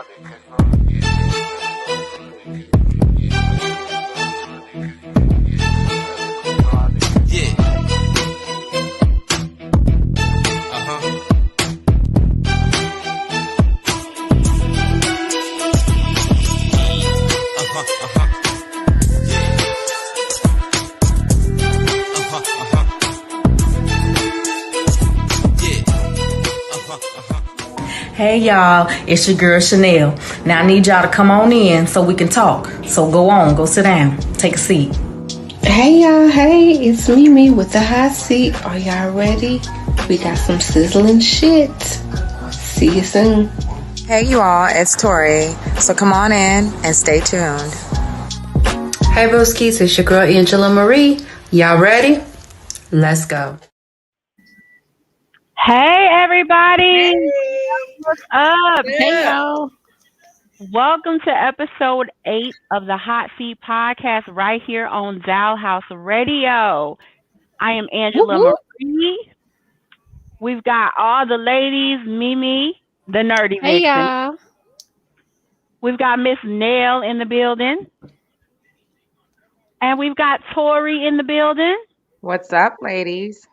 Yeah. Uh-huh. Hey y'all, it's your girl Shanell. Now I need y'all to come on in so we can talk. So go on, go sit down, take a seat. Hey y'all, hey, it's Mimi with the hot seat. Are y'all ready? We got some sizzling shit. See you soon. Hey you all, it's Tori. So come on in and stay tuned. Hey Broskies, it's your girl Angela Marie. Y'all ready? Let's go. Hey everybody! What's up? Yeah. Hey y'all! Welcome to episode 8 of the Hot Seat Podcast right here on Zal House Radio. I am Angela Marie. We've got all the ladies, Mimi, the nerdy Hey vixen. y'all. We've got Miss Nell in the building. And we've got Tori in the building. What's up, ladies?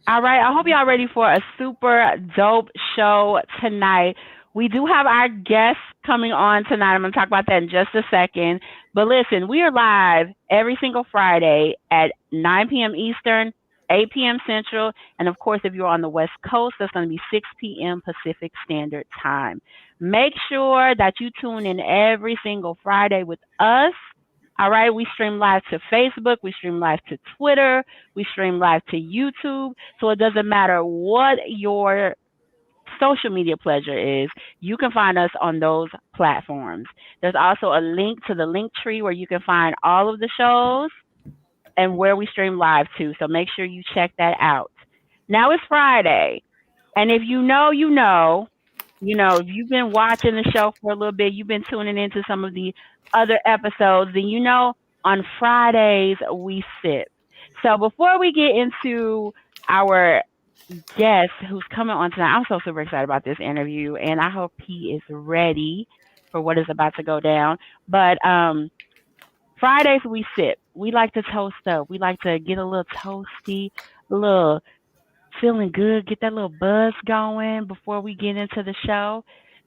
All right, I hope y'all ready for a super dope show tonight. We do have our guests coming on tonight. I'm going to talk about that in just a second. But listen, we are live every single Friday at 9 p.m. Eastern, 8 p.m. Central. And of course, if you're on the West Coast, that's going to be 6 p.m. Pacific Standard Time. Make sure that you tune in every single Friday with us. All right, we stream live to Facebook, we stream live to Twitter, we stream live to YouTube. So it doesn't matter what your social media pleasure is, you can find us on those platforms. There's also a link to the link tree where you can find all of the shows and where we stream live to. So make sure you check that out. Now it's Friday. And if you know, if you've been watching the show for a little bit, you've been tuning into some of the other episodes, then you know on Fridays we sip. So before we get into our guest who's coming on tonight, I'm so super excited about this interview, and I hope he is ready for what is about to go down. But Fridays we sip. We like to toast up. We like to get a little toasty, a little feeling good, get that little buzz going before we get into the show.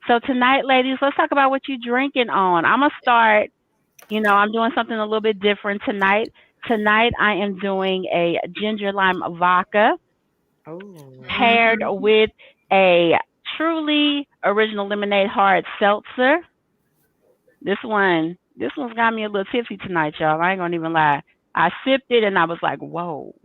So tonight, ladies, let's talk about what you're drinking on. I'm going to start, I'm doing something a little bit different tonight. Tonight, I am doing a ginger lime vodka paired with a truly original lemonade hard seltzer. This one's got me a little tipsy tonight, y'all. I ain't going to even lie. I sipped it and I was like, whoa.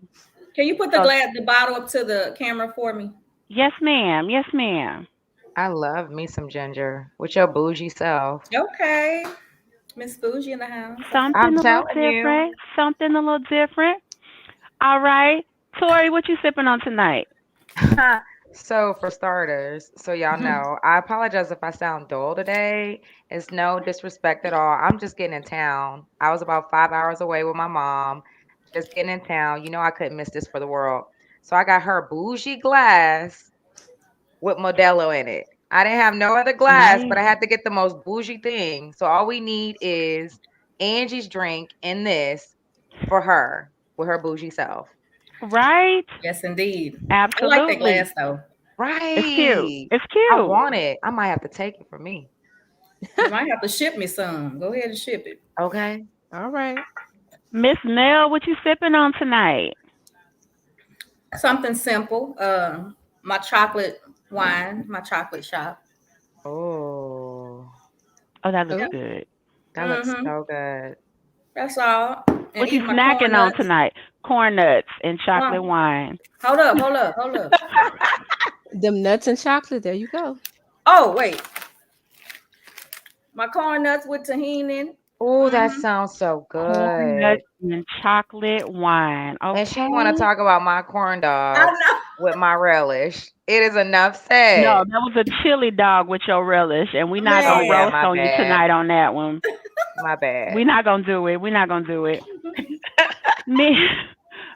Can you put the bottle up to the camera for me? Yes, ma'am. Yes, ma'am. I love me some ginger with your bougie self. Okay. Miss Bougie in the house. Something a little different. Something a little different. All right. Tori, what you sipping on tonight? So for starters, so y'all know, I apologize if I sound dull today. It's no disrespect at all. I'm just getting in town. I was about 5 hours away with my mom. Just getting in town. You know I couldn't miss this for the world. So I got her bougie glass with Modelo in it. I didn't have no other glass, but I had to get the most bougie thing. So all we need is Angie's drink in this for her with her bougie self. Right? Yes, indeed. Absolutely. I like that glass though. Right. It's cute. It's cute. I want it. I might have to take it for me. You might have to ship me some. Go ahead and ship it. Okay. All right. Miss Nell, what you sipping on tonight? Something simple. My chocolate wine, my chocolate shop. Oh, that looks good. That looks so good. That's all. And what you snacking on tonight? Corn nuts and chocolate wine. Hold up. Them nuts and chocolate. There you go. Oh, wait. My corn nuts with tahini. Oh, that sounds so good. Corn nuts and chocolate wine. Okay. And she want to talk about my corn dog with my relish. It is enough said. No, that was a chili dog with your relish, and we're not going to roast on you tonight on that one. My bad. We're not going to do it.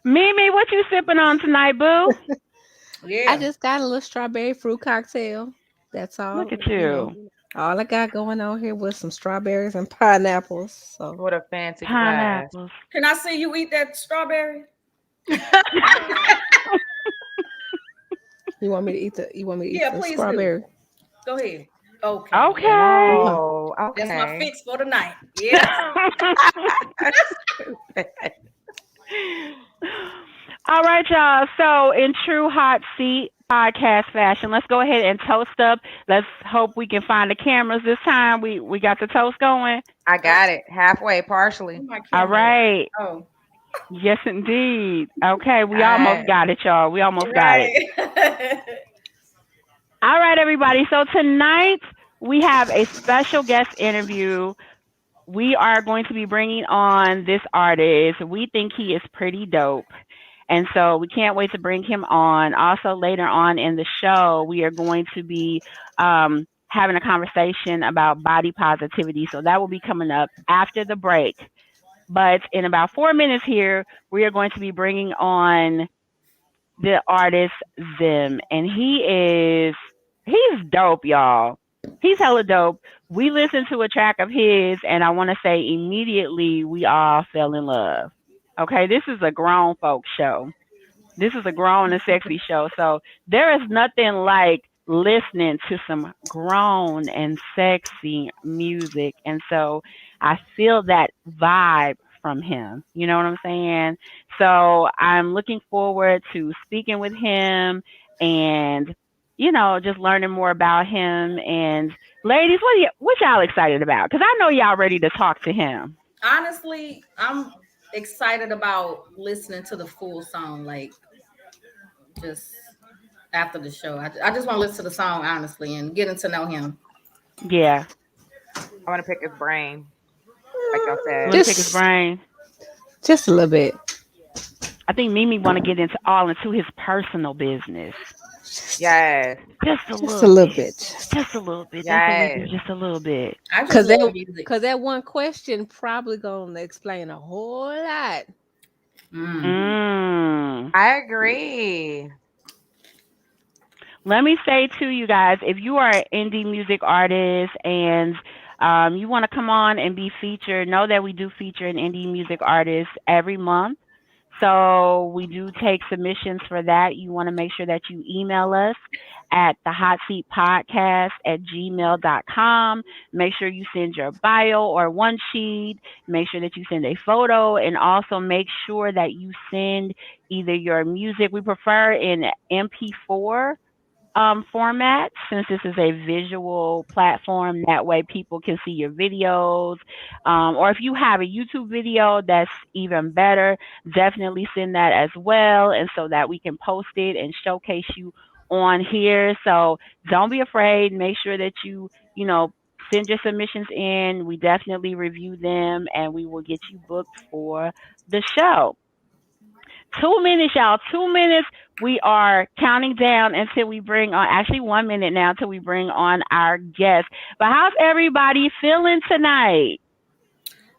Mimi, what you sipping on tonight, boo? I just got a little strawberry fruit cocktail. That's all. Look at you. All I got going on here was some strawberries and pineapples. So What a fancy glass. Pineapples. Can I see you eat that strawberry? you want me to eat the Yeah, please do. strawberry? Go ahead. Okay. Okay. Whoa, That's my okay. fix for tonight. Yeah. All right, y'all. So, in true hot seat podcast fashion, let's go ahead and toast up. Let's hope we can find the cameras this time. We got the toast going. I got it halfway, partially. All right. Oh. Yes, indeed. Okay, we All almost right. got it, y'all. We almost got it. All right, everybody. So tonight we have a special guest interview. We are going to be bringing on this artist. We think he is pretty dope. And so we can't wait to bring him on. Also, later on in the show, we are going to be having a conversation about body positivity. So that will be coming up after the break. But in about 4 minutes here, we are going to be bringing on the artist XIIIM. And he's dope, y'all. He's hella dope. We listened to a track of his, and I want to say immediately we all fell in love. Okay, this is a grown folk show. This is a grown and sexy show. So there is nothing like listening to some grown and sexy music. And so I feel that vibe from him. You know what I'm saying? So I'm looking forward to speaking with him and, you know, just learning more about him. And ladies, what y'all excited about? Because I know y'all ready to talk to him. Honestly, I'm excited about listening to the full song, like just after the show. I just want to listen to the song honestly and getting to know him. Yeah. I want to pick his brain, like y'all said. Let's pick his brain. Just a little bit. I think Mimi want to get into his personal business. Yes. Just a little bit. Just a little bit. Yes. Just a little bit. Because that one question probably gonna explain a whole lot. I agree. Let me say to you guys, if you are an indie music artist and you want to come on and be featured, know that we do feature an indie music artist every month. So we do take submissions for that. You want to make sure that you email us at thehotseatpodcast@gmail.com. Make sure you send your bio or one sheet. Make sure that you send a photo, and also make sure that you send either your music. We prefer in MP4 format, since this is a visual platform. That way people can see your videos, or if you have a YouTube video, that's even better. Definitely send that as well, and so that we can post it and showcase you on here. So don't be afraid. Make sure that you send your submissions in. We definitely review them, and we will get you booked for the show. 2 minutes, y'all. 2 minutes. We are counting down until we bring on, actually 1 minute now until we bring on our guest. But how's everybody feeling tonight?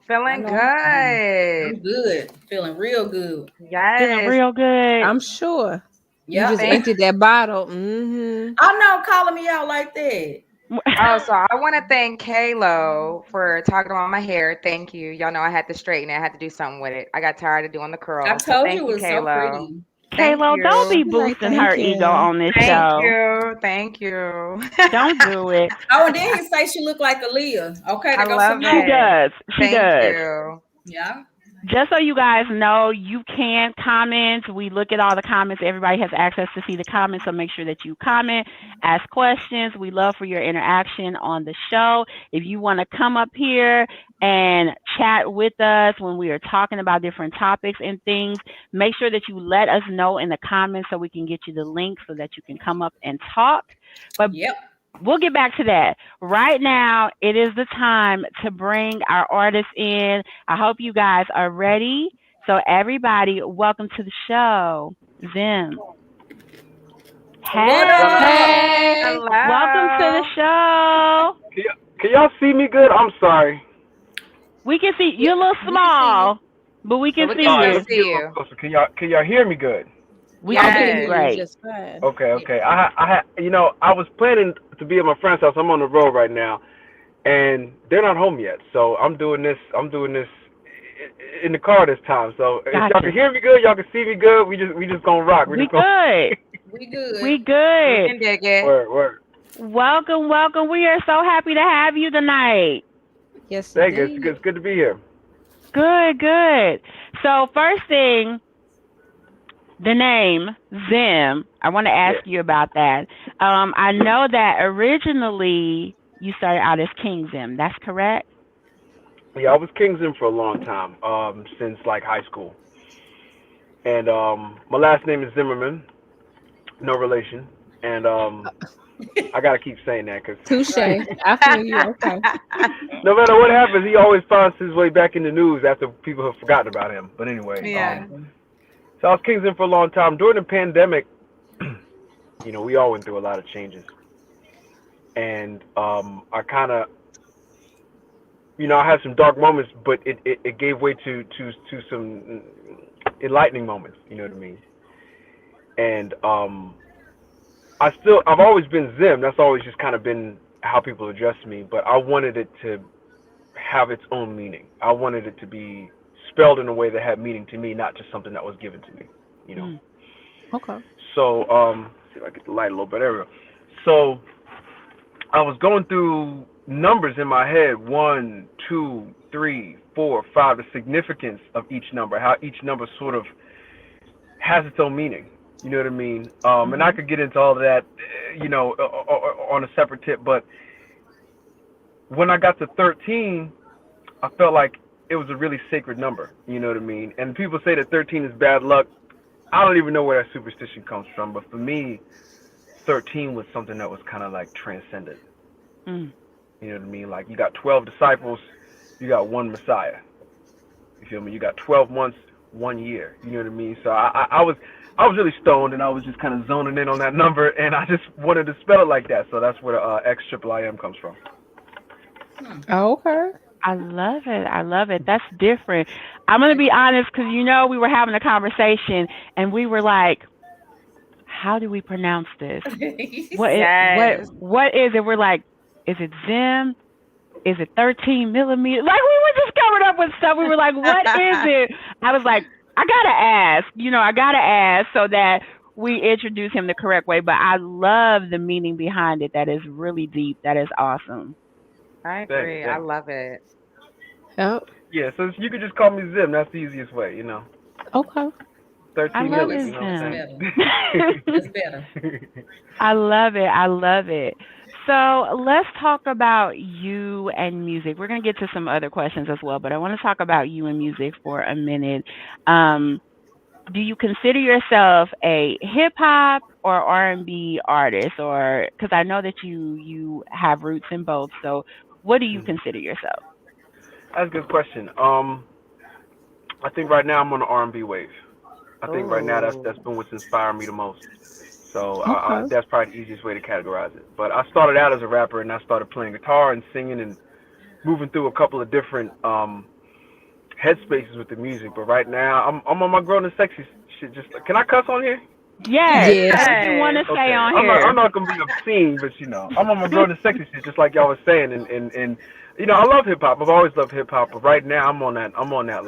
Feeling good. I'm good. Feeling real good. Yes. Feeling real good. I'm sure. Yeah. You just emptied that bottle. I know, calling me out like that. Oh, so I want to thank Kalo for talking about my hair. Thank you. Y'all know I had to straighten it. I had to do something with it. I got tired of doing the curls. I told thank you it was so pretty. Kalo, don't be boosting her ego on this show. Thank you. Don't do it. Oh, and then he say she look like Aaliyah. Okay, I love it. She does. She does. You. Yeah. Just so you guys know, you can comment. We look at all the comments. Everybody has access to see the comments, so make sure that you comment, ask questions. We love for your interaction on the show. If you want to come up here and chat with us when we are talking about different topics and things, make sure that you let us know in the comments so we can get you the link so that you can come up and talk. But we'll get back to that. Right now, it is the time to bring our artists in. I hope you guys are ready. So everybody, welcome to the show, XIIIM. Hey. Hello. Welcome to the show. Can y'all see me good? I'm sorry. We can see you're a little small, but we can see you. Can y'all hear me good? We can hear you Yes. great. just fine. Okay. I was planning to be at my friend's house. I'm on the road right now, and they're not home yet. So I'm doing this in the car this time. So if y'all Gotcha. can hear me good, y'all can see me good. We just gonna rock. We good. We good. We We good. can dig it. Word. Welcome, welcome. We are so happy to have you tonight. Yes, Thank you. indeed. It's good to be here. Good, good. So first thing, the name XIIIM. I want to ask you about that. I know that originally you started out as King XIIIM. That's correct? Yeah, I was King's in for a long time, since like high school. And my last name is Zimmerman, no relation. And I gotta keep saying that because Touche. I feel you. Okay. no matter what happens, he always finds his way back in the news after people have forgotten about him. But anyway, Yeah. so I was King's in for a long time. During the pandemic, we all went through a lot of changes, and I kind of, I had some dark moments, but it gave way to some enlightening moments. You know what I mean? And I've always been Zim. That's always just kind of been how people address me. But I wanted it to have its own meaning. I wanted it to be spelled in a way that had meaning to me, not just something that was given to me. Okay. So see if I get the light a little bit. There we go. So I was going through numbers in my head: 1, 2, 3, 4, 5. The significance of each number, how each number sort of has its own meaning. You know what I mean? And I could get into all of that, on a separate tip. But when I got to 13, I felt like it was a really sacred number. You know what I mean? And people say that 13 is bad luck. I don't even know where that superstition comes from. But for me, 13 was something that was kind of like transcendent. You know what I mean? Like you got 12 disciples, you got one Messiah. You feel me? You got 12 months, 1 year. You know what I mean? So I was really stoned, and I was just kind of zoning in on that number, and I just wanted to spell it like that. So that's where XIIIM comes from. Oh, okay. I love it. I love it. That's different. I'm going to be honest because, we were having a conversation and we were like, how do we pronounce this? What is it? We're like, is it Zim? Is it 13 millimeters? Like, we were just coming up with stuff. We were like, what is it? I was like, I got to ask so that we introduce him the correct way. But I love the meaning behind it. That is really deep. That is awesome. I agree. I Thanks. love it. Yep. Yeah, so you could just call me Zim. That's the easiest way, Okay. 13 I love million, it, you know what I'm Zim. saying? That's better. I love it. I love it. So let's talk about you and music. We're going to get to some other questions as well, but I want to talk about you and music for a minute. Do you consider yourself a hip hop or R&B artist, or because I know that you have roots in both? So what do you consider yourself? That's a good question. I think right now I'm on the R&B wave. I think right now that's been what's inspired me the most. So that's probably the easiest way to categorize it. But I started out as a rapper, and I started playing guitar and singing and moving through a couple of different headspaces with the music. But right now I'm on my grown and sexy shit. Can I cuss on here? Yes. Yes. What do you want to say on I'm here? not gonna be obscene, but I'm on my grown and sexy shit, just like y'all was saying. And I love hip hop. I've always loved hip hop. But right now I'm on that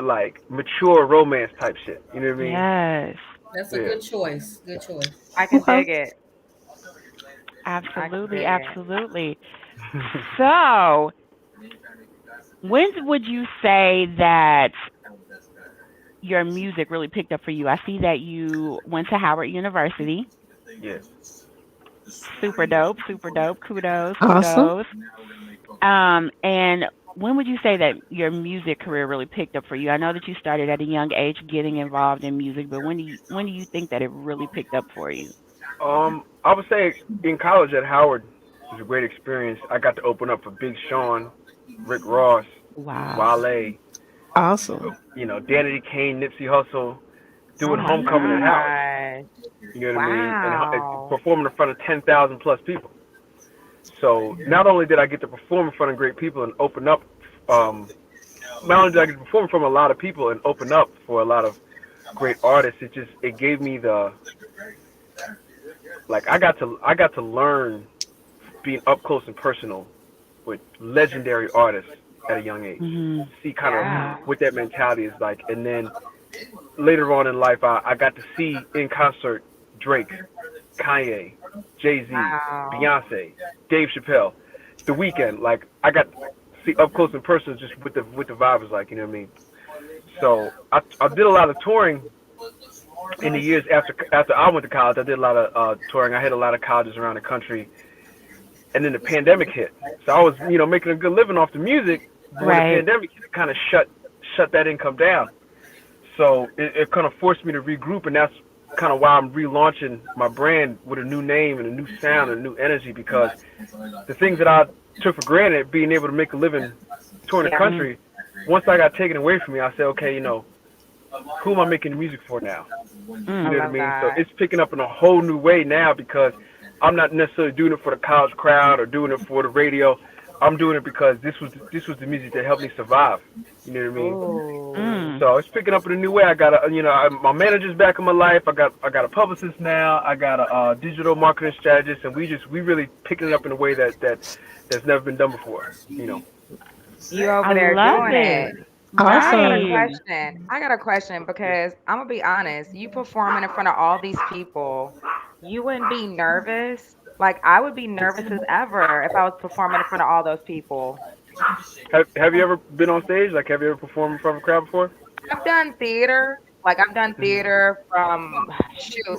like mature romance type shit. You know what I mean? Yes. That's a good choice. Good choice. I can dig it. Absolutely. dig it. Absolutely. So when would you say that your music really picked up for you? I see that you went to Howard University. Yeah. Super dope. Kudos. Awesome. And when would you say that your music career really picked up for you? I know that you started at a young age getting involved in music, but when do you think that it really picked up for you? I would say in college at Howard was a great experience. I got to open up for Big Sean, Rick Ross, Wow. Wale, Awesome. Danity Kane, Nipsey Hussle, doing homecoming at Howard. You know what I mean? And performing in front of 10,000 plus people. So not only did I get to perform in front of great people and open up, not only did I get to perform in front of a lot of people and open up for a lot of great artists, it gave me the like I got to learn being up close and personal with legendary artists at a young age. See kind Yeah. of what that mentality is like, and then later on in life, I got to see in concert Drake, Kanye, Jay-Z, Wow. Beyonce, Dave Chappelle, The Weeknd. Like I got to see up close and personal just what the vibe is like. You know what I mean? So I did a lot of touring in the years after I went to college. I did a lot of touring. I hit a lot of colleges around the country, and then the pandemic hit. So I was making a good living off the music. But when the Right. pandemic hit, it kind of shut that income down. So it kind of forced me to regroup, and that's kind of why I'm relaunching my brand with a new name and a new sound and a new energy, because the things that I took for granted, being able to make a living touring the Yeah. country, once I got taken away from me, I said, okay, who am I making the music for now? You I know what I love mean? So that. it's picking up in a whole new way now, because I'm not necessarily doing it for the college crowd or doing it for the radio. I'm doing it because this was the music that helped me survive. You know what I mean? Ooh. So it's picking up in a new way. I got my manager's back in my life. I got a publicist now. I got a digital marketing strategist, and we really picking it up in a way that's never been done before. You I over there love doing it. it. Now I got a Awesome. Right. question. I got a question because I'm gonna be honest. You performing in front of all these people, you wouldn't be nervous? Like I would be nervous as ever if I was performing in front of all those people. Have you ever been on stage? Like, have you ever performed in front of a crowd before? I've done theater. Like I've done theater from shoot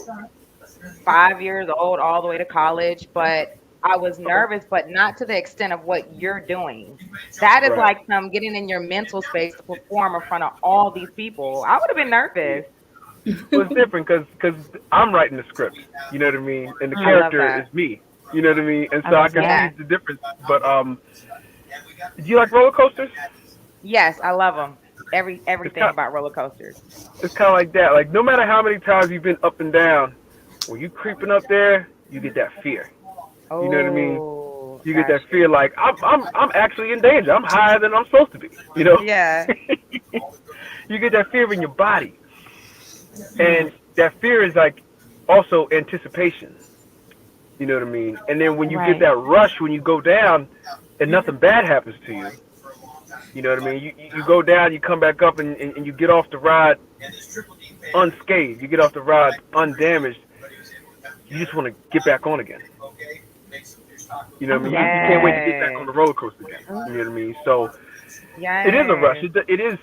5 years old all the way to college, but I was nervous, but not to the extent of what you're doing. That is Right. like some getting in your mental space to perform in front of all these people. I would have been nervous. Well, it's different because I'm writing the script. You know what I mean? And the I love character is that. me. You know what I mean? And I so I love can that. see Yes. the difference. But do you like roller coasters? Yes, I love them. It's Everything kind about roller coasters. it's kind of like that. Like no matter how many times you've been up and down, when you creeping up there, you get that fear. You know what I mean? Oh, You get got that fear you. like I'm actually in danger. I'm higher than I'm supposed to be. You know? Yeah. You get that fear in your body, and that fear is like also anticipation. You know what I mean? And then when you get Right. that rush when you go down, and nothing bad happens to you. You know what I mean? You go down, you come back up, and you get off the ride unscathed. You get off the ride undamaged. You just want to get back on again. You know I what I mean? love You can't wait that. to get back on Yes. the roller coaster again. You know what I mean? So it is a rush. Yes.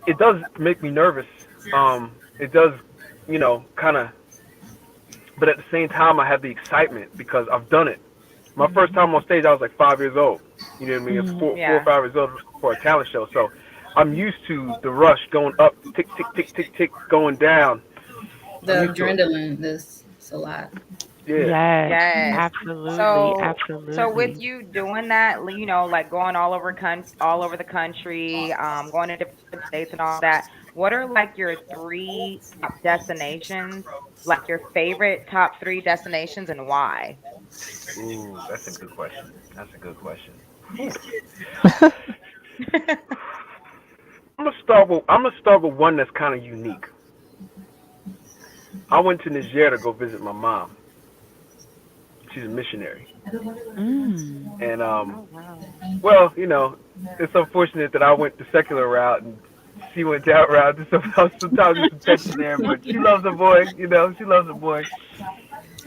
It does make me nervous. It does, kind of. But at the same time, I have the excitement because I've done it. My first time on stage, I was like 5 years old. You know what I mean? It's four or Yeah. 5 years old for a talent show. So I'm used to the rush going up, tick, tick, tick, tick, tick, going down. I'm The used to it. adrenaline is it's a lot. Yeah. Yes. Yes. Absolutely. So with Absolutely. you doing that, like going all over the country, going to different states and all that, what are like your three top destinations, like your favorite top three destinations and why? Ooh, that's a good question. That's a good question. I'm gonna start with one that's kind of unique. I went to Niger to go visit my mom. She's a missionary, Mm. and Oh wow. well, it's unfortunate that I went the secular route and she went that route. Sometimes there's some tension there, but she loves her boy. She loves her boy.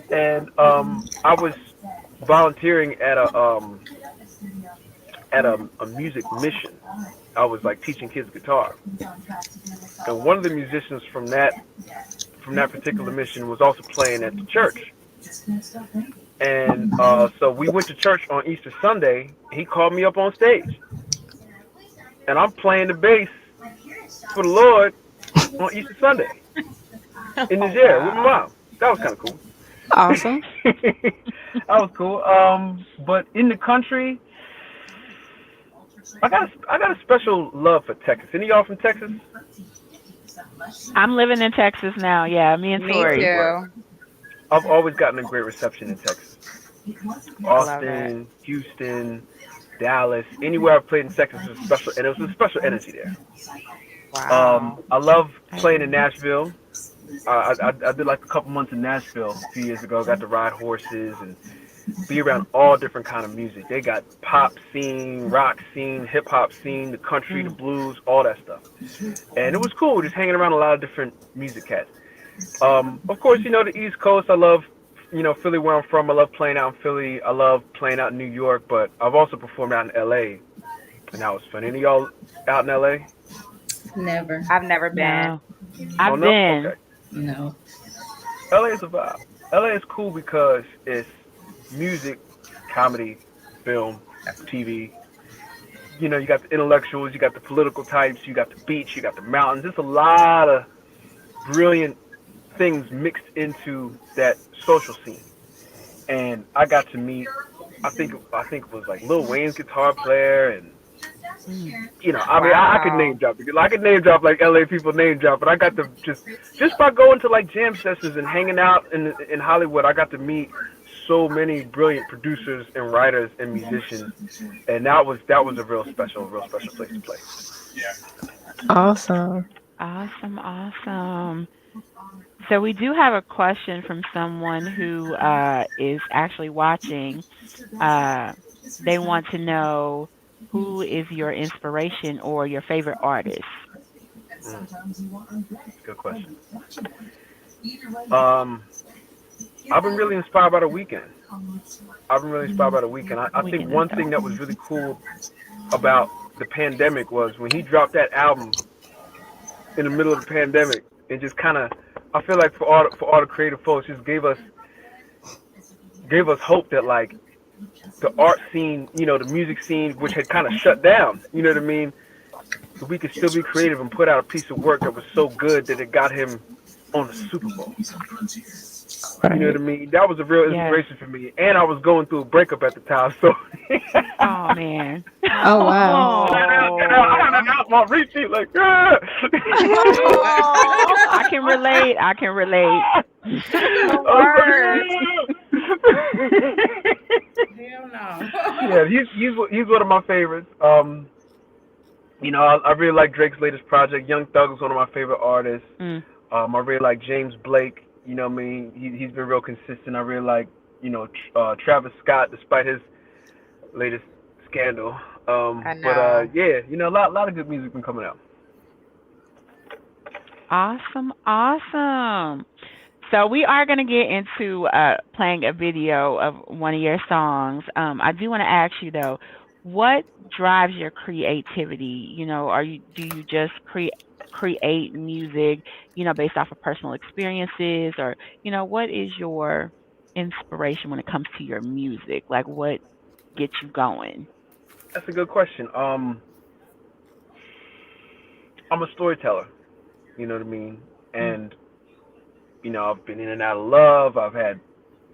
And I was volunteering at a music mission. I was like teaching kids guitar, and one of the musicians from that particular mission was also playing at the church. And so we went to church on Easter Sunday. He called me up on stage, and I'm playing the bass for the Lord on Easter Sunday in Oh Niger with my wow. mom. That was kind of cool. Awesome. That was cool. But in the country, I got a special love for Texas. Any of y'all from Texas? I'm living in Texas now. Yeah, me and Me Tori. Good work. too. I've always gotten a great reception in Texas. I love it. Austin, Houston, Dallas, anywhere I've played in Texas is special, and it was a special energy there. Wow. I love playing in Nashville. I did like a couple months in Nashville a few years ago. Got to ride horses and be around all different kind of music. They got pop scene, rock scene, hip hop scene, the country, the blues, all that stuff. And it was cool just hanging around a lot of different music cats. Of course, the East Coast. I love, Philly where I'm from. I love playing out in Philly. I love playing out in New York. But I've also performed out in L.A. and that was fun. Any of y'all out in L.A.? Never. I've never been. No. I've been. Okay. No. L.A. is a vibe. L.A. is cool because it's music, comedy, film, TV. You got the intellectuals, you got the political types, you got the beach, you got the mountains. There's a lot of brilliant things mixed into that social scene. And I got to meet, I think it was like Lil Wayne's guitar player, and I could name drop because I could name drop like LA people name drop, but I got to just by going to like jam sessions and hanging out in Hollywood, I got to meet so many brilliant producers and writers and musicians, and that was a real special place to play. Awesome. Awesome. So we do have a question from someone who is actually watching. They want to know, who is your inspiration or your favorite artist? Good question. I've been really inspired by The Weeknd. I think one thing that was really cool about the pandemic was when he dropped that album in the middle of the pandemic, it just kind of, I feel like for all the creative folks, just gave us hope that like the art scene, the music scene, which had kind of shut down, you know what I mean? That we could still be creative and put out a piece of work that was so good that it got him on the Super Bowl. Right. You know what I mean? That was a real inspiration for me. And I was going through a breakup at the time, so. Oh, man. Oh, wow. I got my receipt like, I can relate. Hell no. Yeah, he's one of my favorites. I really like Drake's latest project. Young Thug is one of my favorite artists. I really like James Blake. You know what I mean? He's been real consistent. I really like, Travis Scott, despite his latest scandal. I know. But a lot of good music been coming out. Awesome. So we are going to get into playing a video of one of your songs. I do want to ask you though, what drives your creativity? Do you just create music, based off of personal experiences, or what is your inspiration when it comes to your music? Like, what gets you going? That's a good question. I'm a storyteller. You know what I mean? And I've been in and out of love. I've had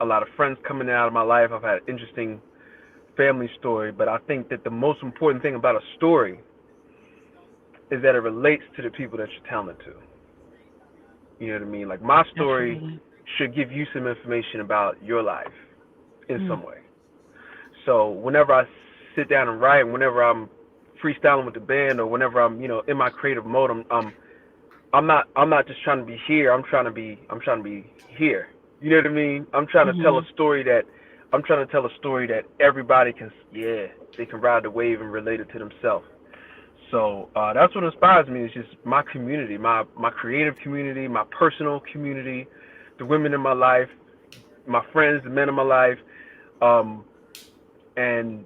a lot of friends coming out of my life. I've had an interesting family story. But I think that the most important thing about a story is that it relates to the people that you're telling it to. You know what I mean? Like, my story should give you some information about your life in some way. So whenever I sit down and write, whenever I'm freestyling with the band, or whenever I'm, in my creative mode, I'm not just trying to be here. I'm trying to be here. You know what I mean? I'm trying to tell a story that everybody can ride the wave and relate it to themselves. So that's what inspires me. Is just my community, my creative community, my personal community, the women in my life, my friends, the men in my life, and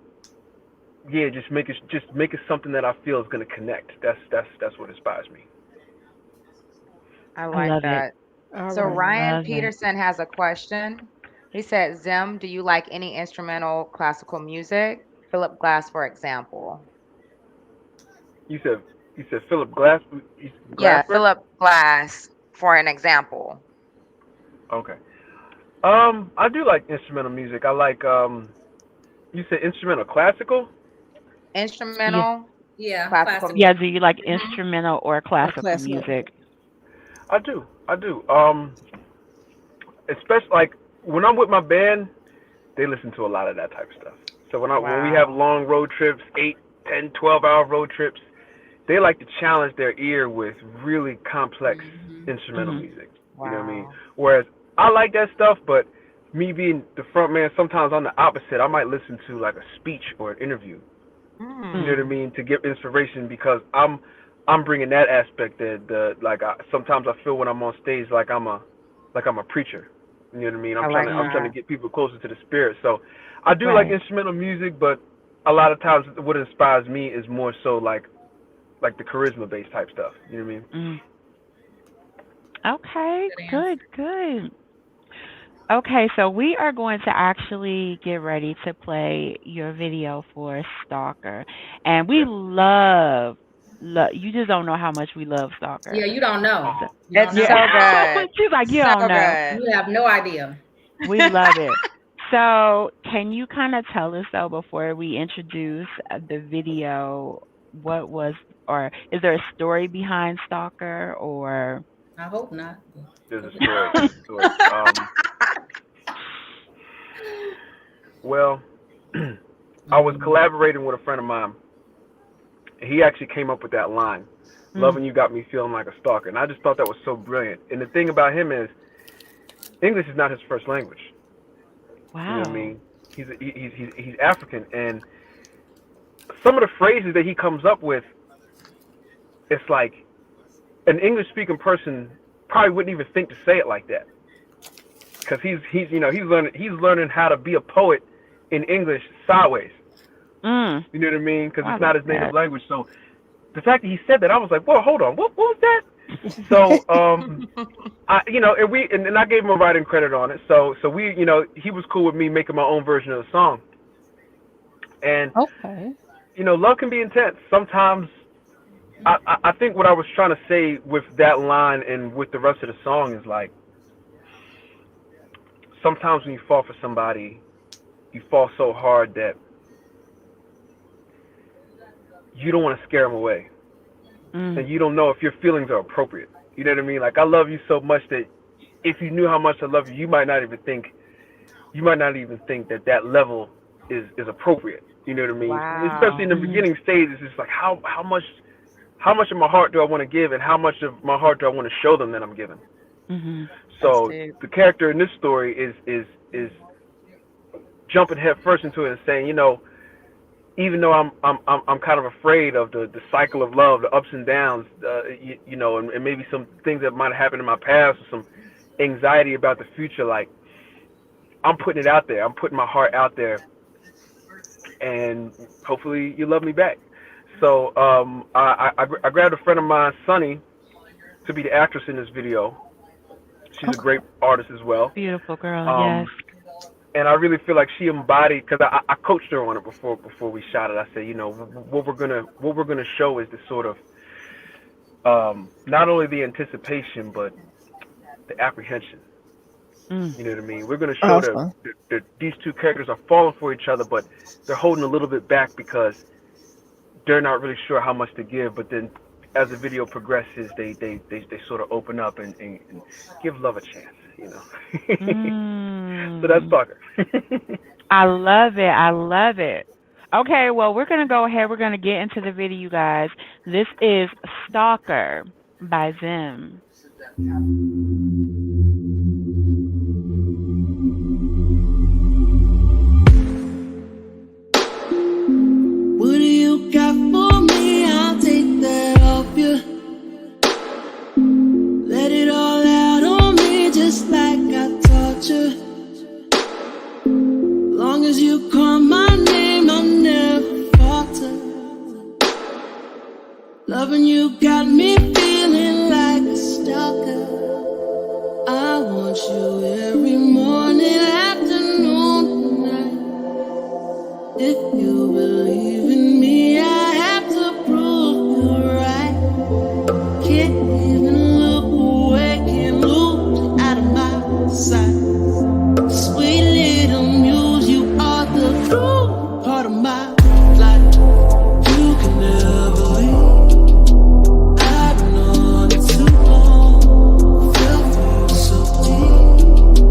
just make it something that I feel is going to connect. That's what inspires me. I like that. So Ryan Peterson has a question. He said, Zim, do you like any instrumental classical music? Philip Glass, for example. You said Philip Glass? Yeah, Philip Glass, for an example. Okay. I do like instrumental music. I like, you said instrumental classical? Instrumental? Yeah. Classical. Yeah, do you like instrumental or classical music? I do. Especially like when I'm with my band, they listen to a lot of that type of stuff. So when we have long road trips, 8, 10, 12-hour road trips, they like to challenge their ear with really complex instrumental Mhm. music. Wow. You know what I mean? Whereas I like that stuff, but me being the front man, sometimes I'm the opposite. I might listen to like a speech or an interview. You know what I mean? To get inspiration, because I'm bringing that aspect that sometimes I feel when I'm on stage like I'm a preacher. You know what I mean? I'm trying to get people closer to the spirit. So I do like instrumental music, but a lot of times what inspires me is more so like the charisma based type stuff. You know what I mean? Okay, good. Okay, so we are going to actually get ready to play your video for Stalker. And we love, you just don't know how much we love Stalker. Yeah, you don't know. It's so good. She's like, you So don't know. good. You have no idea. We love it. So, can you kind of tell us, though, before we introduce the video, what was, or is there a story behind Stalker, or? I hope not. There's a story. Well, I was collaborating with a friend of mine. He actually came up with that line, "Loving you got me feeling like a stalker," and I just thought that was so brilliant. And the thing about him is, English is not his first language. Wow. You know what I mean? He's African, and some of the phrases that he comes up with, it's like an English-speaking person probably wouldn't even think to say it like that, because he's learning how to be a poet in English sideways. You know what I mean? Because it's not his native language. So the fact that he said that, I was like, "Whoa, hold on, what was that?" So I gave him a writing credit on it. So we, he was cool with me making my own version of the song. And love can be intense. Sometimes I think what I was trying to say with that line and with the rest of the song is like, sometimes when you fall for somebody, you fall so hard that you don't want to scare them away. And you don't know if your feelings are appropriate. You know what I mean? Like, I love you so much that if you knew how much I love you, you might not even think that level is appropriate. You know what I mean? Wow. Especially in the beginning stages, it's like how much of my heart do I want to give, and how much of my heart do I want to show them that I'm giving. So the character in this story is jumping head first into it and saying, even though I'm kind of afraid of the cycle of love, the ups and downs, and maybe some things that might have happened in my past, or some anxiety about the future, like, I'm putting it out there. I'm putting my heart out there, and hopefully you love me back. So I grabbed a friend of mine, Sunny, to be the actress in this video. She's a great artist as well. Beautiful girl, yes. And I really feel like she embodied, because I coached her on it before we shot it. I said, what we're gonna show is the sort of not only the anticipation but the apprehension. You know what I mean? We're gonna show that these two characters are falling for each other, but they're holding a little bit back because they're not really sure how much to give. But then, as the video progresses, they sort of open up and give love a chance. So that's Stalker. I love it. Okay, well, we're going to go ahead. We're going to get into the video, you guys. This is Stalker by XIIIM. What do you got for me? I'll take that off you. Let it all out on me just like I taught you. Long as you call my name, I'll never falter. Loving you got me feeling like a stalker. I want you every morning, afternoon, night. If you believe in me, I have to prove you right. Can't even look away, can't lose you out of my sight. Sweet little muse, you are the true part of my life. You can never leave. I've been on it too long, felt you so deep.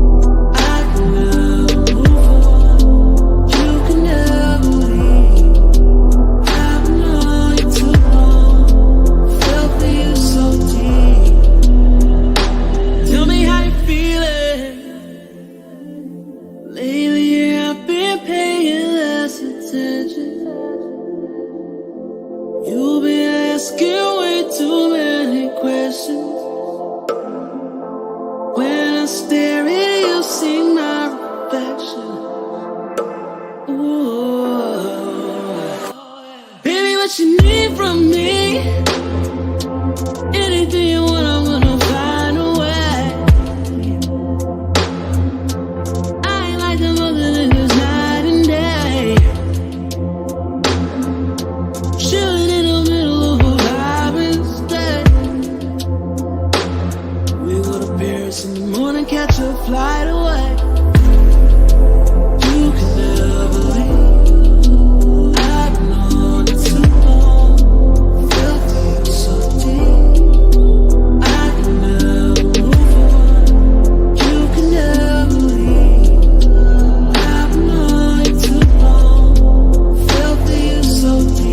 I can never move on. You can never leave. asking way too many questions. When I stare at you, see my reflection. Ooh. Baby, what you need from me? Anything you want, I'm gonna find a way. I ain't like them other niggas night and day. Chilling in the middle of a vibing state. We go to Paris in the morning, catch a flight away. You can never leave. I've known it too long. Felt you so deep. I can never move on. You can never leave. I've known it too long. Felt you so deep.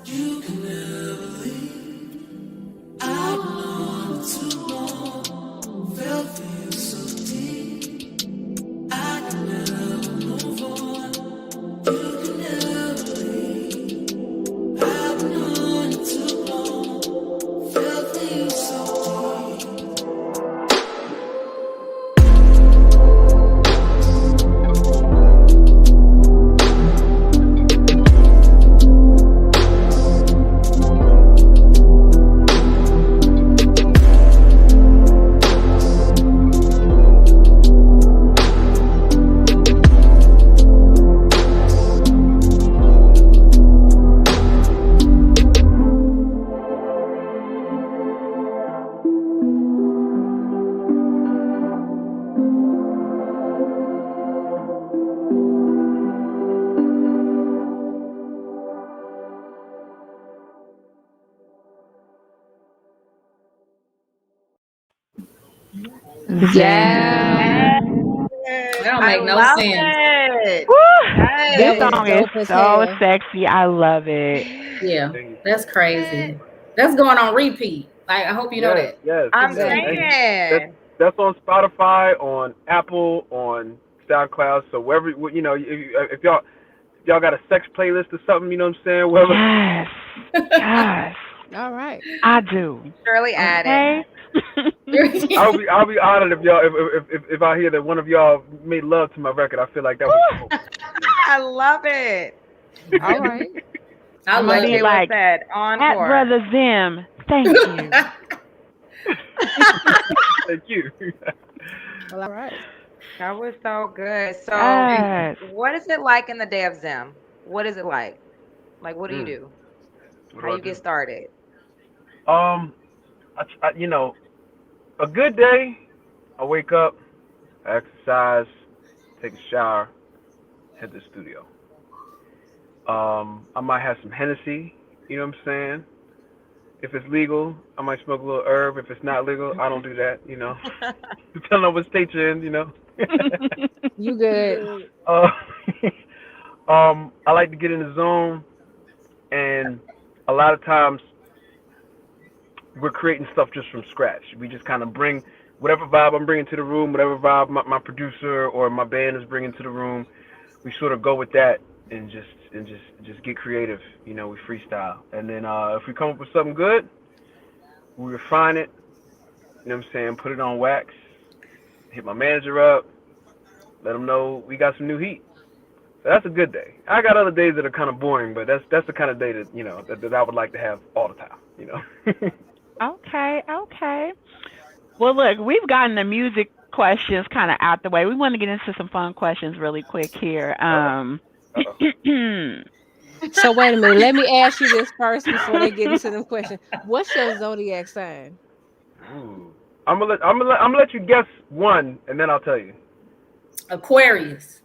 You can never leave. I've known it too long. Felt you so deep. I can never move on. You can never leave. I've known it too long. Felt you so deep. Yeah. That don't make no love sense. it. Woo! Hey. This That was song is dope as so hell. sexy. I love it. Yeah, that's crazy. That's going on repeat. Like, I hope you know Yes, that. yes. I'm Exactly. saying. That's on Spotify, on Apple, on SoundCloud. So wherever if y'all got a sex playlist or something, you know what I'm saying? Wherever. Yes. Yes. All right. I do. Surely add it. Okay. I'll be honored if y'all if I hear that one of y'all made love to my record. I feel like that was cool. I love it. All right. I love Somebody it. like, said at encore. Brother Zim, thank you. Thank you. Well, all right. That was so good. So, Yes. what is it like in the day of Zim? What is it like? Like, what do you Mm. do? What How do I you get do? started? A good day. I wake up, I exercise, take a shower, head to the studio. I might have some Hennessy. You know what I'm saying? If it's legal, I might smoke a little herb. If it's not legal, I don't do that. You know, depending on what state you're in. You know. You good. I like to get in the zone, and a lot of times we're creating stuff just from scratch. We just kind of bring whatever vibe I'm bringing to the room, whatever vibe my producer or my band is bringing to the room. We sort of go with that and just get creative. You know, we freestyle, and then if we come up with something good, we refine it. You know what I'm saying? Put it on wax. Hit my manager up. Let him know we got some new heat. So that's a good day. I got other days that are kind of boring, but that's the kind of day that that I would like to have all the time. You know. Okay. Well, look, we've gotten the music questions kind of out the way. We want to get into some fun questions really quick here. So wait a minute. Let me ask you this first before they get into them questions. What's your zodiac sign? Ooh. I'm gonna let you guess one, and then I'll tell you. Aquarius.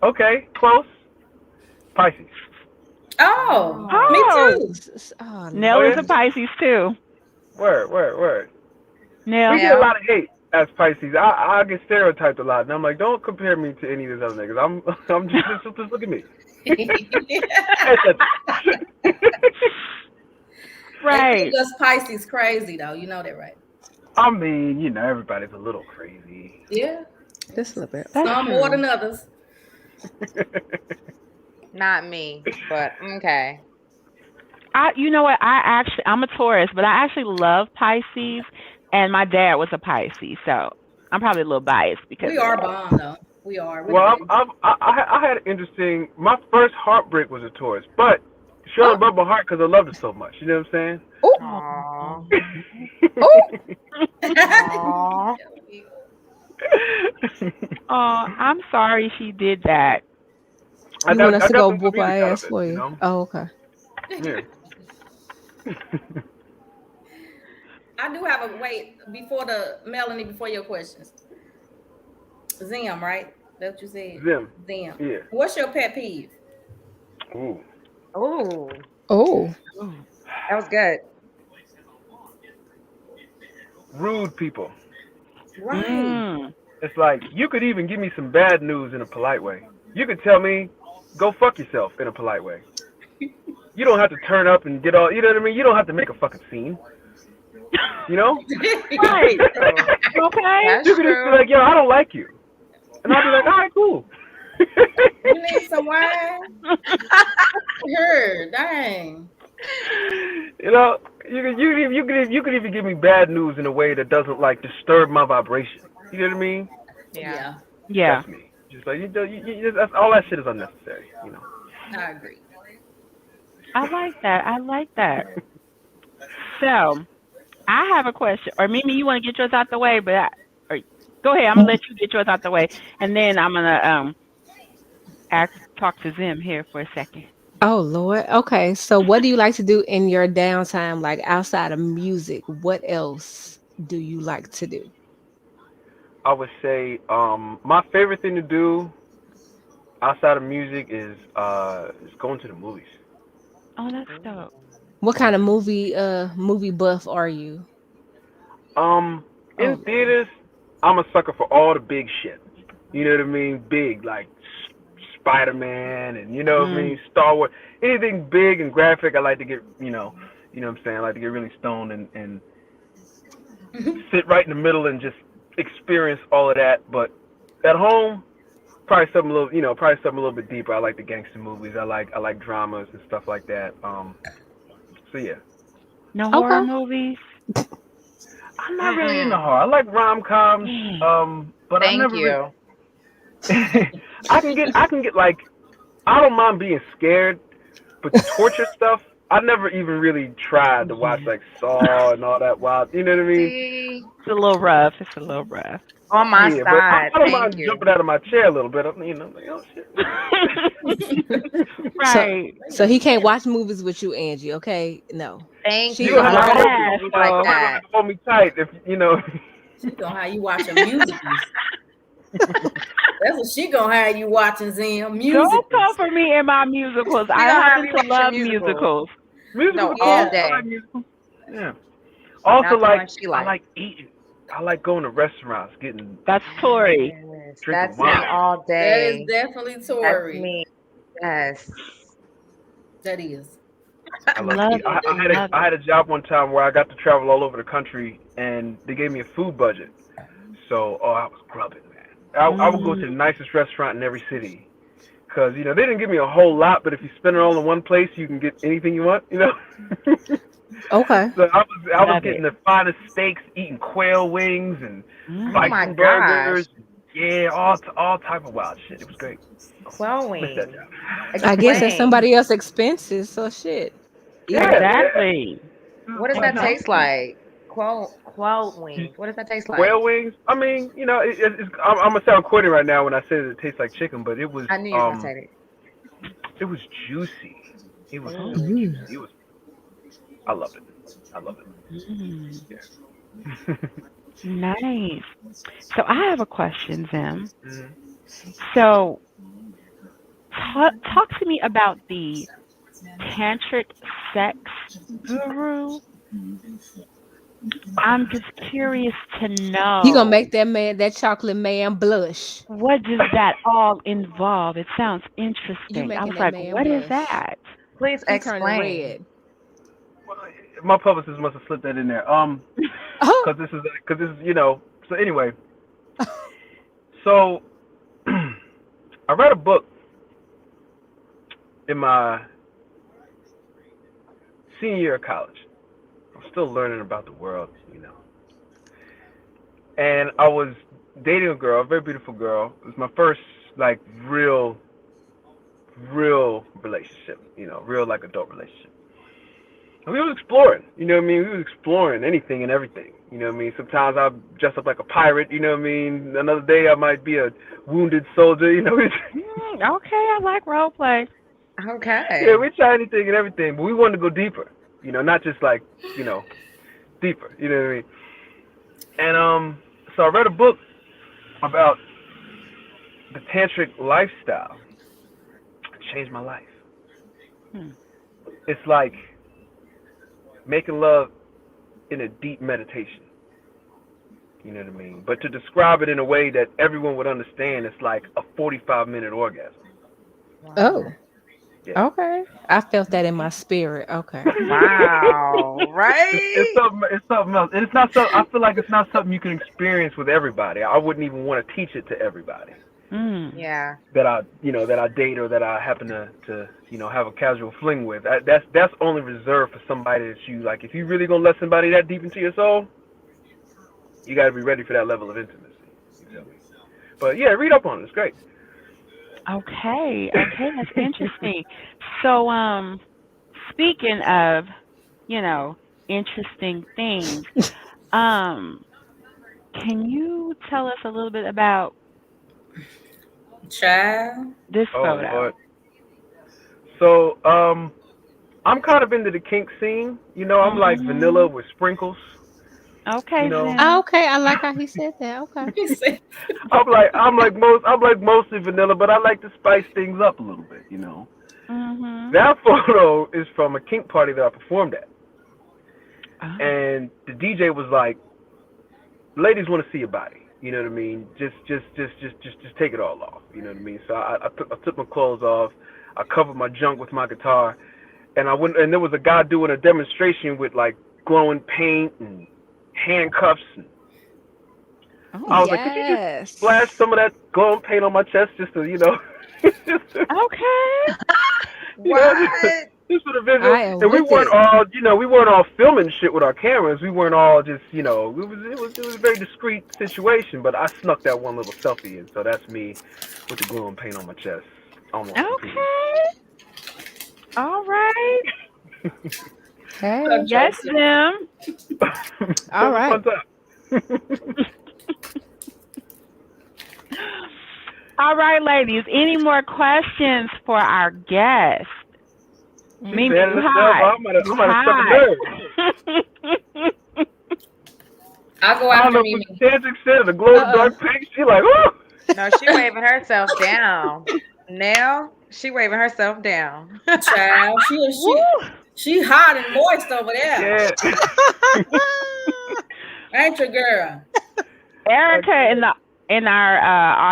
Okay, close. Pisces. Oh, me too. Oh, Nell Oh, is yeah? a Pisces too. Word. Now, We get a lot of hate as Pisces. I get stereotyped a lot, and I'm like, don't compare me to any of these other niggas. I'm just look at me. right. They think us Pisces crazy though. You know that, right? I mean, you know, everybody's a little crazy. Yeah. Just a little bit. That's Some true. more than others. Not me, but okay. You know what? I'm a Taurus, but I actually love Pisces, and my dad was a Pisces, so I'm probably a little biased because We of are that. bomb though. We are. We're Well, the best. I had an interesting. My first heartbreak was a Taurus, but she only broke my heart because I loved her so much. You know what I'm saying? Aww. Aw. Oh, I'm sorry she did that. You want us to go definitely whoop our music out ass of it, for you you? know? Oh, okay. Yeah. I do have a wait before Melanie, before your questions. Zim, right? That's what you said. Zim. Zim. Yeah. What's your pet peeve? Ooh. Ooh, Oh. that was good. Rude people. Right. Mm. It's like you could even give me some bad news in a polite way. You could tell me, go fuck yourself in a polite way. You don't have to turn up and get all. You know what I mean? You don't have to make a fucking scene. You know? Right. Okay. That's You could just be true. like, yo, I don't like you, and I'll be like, all right, cool. You need some wine? Her, dang. You know, you could even give me bad news in a way that doesn't like disturb my vibration. You know what I mean? Yeah. Yeah. That's me. Just like that's all that shit is unnecessary. You know. I agree. I like that. So, I have a question. Or Mimi, you want to get yours out the way, but go ahead. I'm gonna let you get yours out the way, and then I'm gonna talk to Zim here for a second. Oh Lord. Okay. So what do you like to do in your downtime, like outside of music? What else do you like to do? I would say my favorite thing to do outside of music is going to the movies. Oh, that's dope. What kind of movie buff are you? In Oh Lord. theaters, I'm a sucker for all the big shit. You know what I mean? Big like Spider-Man and you know what I Mm. mean, Star Wars. Anything big and graphic, I like to get you know what I'm saying. I like to get really stoned and sit right in the middle and just experience all of that. But at home, probably something a little bit deeper. I like the gangster movies. I like dramas and stuff like that. So yeah, No horror Okay. movies. I'm not really into horror. I like rom-coms, but I Thank never really. you. I can get like, I don't mind being scared, but the torture stuff, I never even really tried to watch like Saw and all that wild. You know what I mean? See, It's a little rough. It's a little rough. on my Yeah, but I side. don't Thank mind you. jumping out of my chair a little bit. You know, like, oh shit. Right. So he can't watch movies with you, Angie. Okay. No. Thank She you. You gonna have to hold Yeah, me. so- You gonna have to hold me tight if you know. She gonna have you watching musicals. That's what she gonna have you watching, Zim. Musicals. Don't come for me in my musicals. I gonna have happen me to watching love musicals. musicals. Musicals, No, all yeah, day. I like musicals. Yeah. Also, Not the like one she I likes. like eating. I like going to restaurants, getting That's Tori. Yes, drinking that's me wine. all That is day. definitely That's Tori. me. Yes. That is. I love Love eating. it. Love I had a job one time where I got to travel all over the country, and they gave me a food budget. So, I was grubbing, man. I would go to the nicest restaurant in every city, cause you know they didn't give me a whole lot, but if you spend it all in one place, you can get anything you want. You know. Okay. So I was Love getting it. the finest steaks, eating quail wings and Oh my bison gosh. burgers. Yeah, all type of wild shit. It was great. Quail Missed that wings. job. I guess that's Explain. somebody else's expenses. So shit. Yeah, Exactly. What does that taste like? Quail wings. What does that taste like? Quail wings. I mean, you know, I'm gonna sound corny right now when I say that it tastes like chicken, but it was I knew you were gonna say it was juicy. It was that. super juicy. It was. I love it. I love it. Mm, Yeah. nice. So I have a question, Zim. Mhm. So talk to me about the tantric sex guru. I'm just curious to You gonna know make that chocolate man blush. what does that all involve? It sounds You interesting. I making was that like, man what is blush. that? Please He turning explain. red. My publicist must have slipped that in there. Oh, Because this is, you know. So anyway, so I read a book in my senior year of college. I'm still learning about the world, you know. And I was dating a girl, a very beautiful girl. It was my first like real relationship, you know, real like adult relationship. And we was exploring, you know what I mean? We was exploring anything and everything, you know what I mean? Sometimes I dress up like a pirate, you know what I mean? Another day I might be a wounded soldier, you know. Okay, I like role play. Okay. Yeah, we try anything and everything, but we wanted to go deeper, you know, not just like, you know, deeper, you know what I mean? And so I read a book about the tantric lifestyle. It changed my life. It's like making love in a deep meditation. You know what I mean? But to describe it in a way that everyone would understand, it's like a 45-minute orgasm. oh, Yeah. okay. I felt that in my spirit. Okay. Wow. It's Right? something. It's something else, and it's not so. I feel like it's not something you can experience with everybody. I wouldn't even want to teach it to everybody Yeah. that I date or that I happen to have a casual fling with. That's only reserved for somebody that you like. If you really gonna let somebody that deep into your soul, you got to be ready for that level of intimacy. You feel me? But yeah, read up on it. It's great. Okay, that's interesting. So, speaking of, interesting things, can you tell us a little bit about Child. this Oh photo? Lord. So I'm kind of into the kink scene. You know, I'm like vanilla with sprinkles. Okay, You know, Vanilla. Okay, I like how he said that. Okay. He said, I'm like mostly vanilla, but I like to spice things up a little bit. You know, that photo is from a kink party that I performed at, and the DJ was like, "Ladies want to see your body." You know what I mean? Just take it all off. You know what I mean? So I took my clothes off. I covered my junk with my guitar, and I went. And there was a guy doing a demonstration with like glowing paint and handcuffs. And I was like, "Could you just splash some of that glowing paint on my chest, just to, Okay. What? just for the visual?" I am And we with weren't it. all, we weren't all filming shit with our cameras. We weren't all just, it was a very discreet situation. But I snuck that one little selfie in, so that's me with the glowing paint on my chest, almost completely. Okay. All right. Hey. Yes, them. All right. Fun time. All right, ladies. Any more questions for our guest? Mimi, you hot. I might have struck a nerve. I'll go I don't after know Mimi. if it's Tantric said the glow in the dark pink. She like, oh. No, she waving herself down. Now she waving herself down. Child, she hot and moist over there. Yeah. Ain't your girl? Erica in our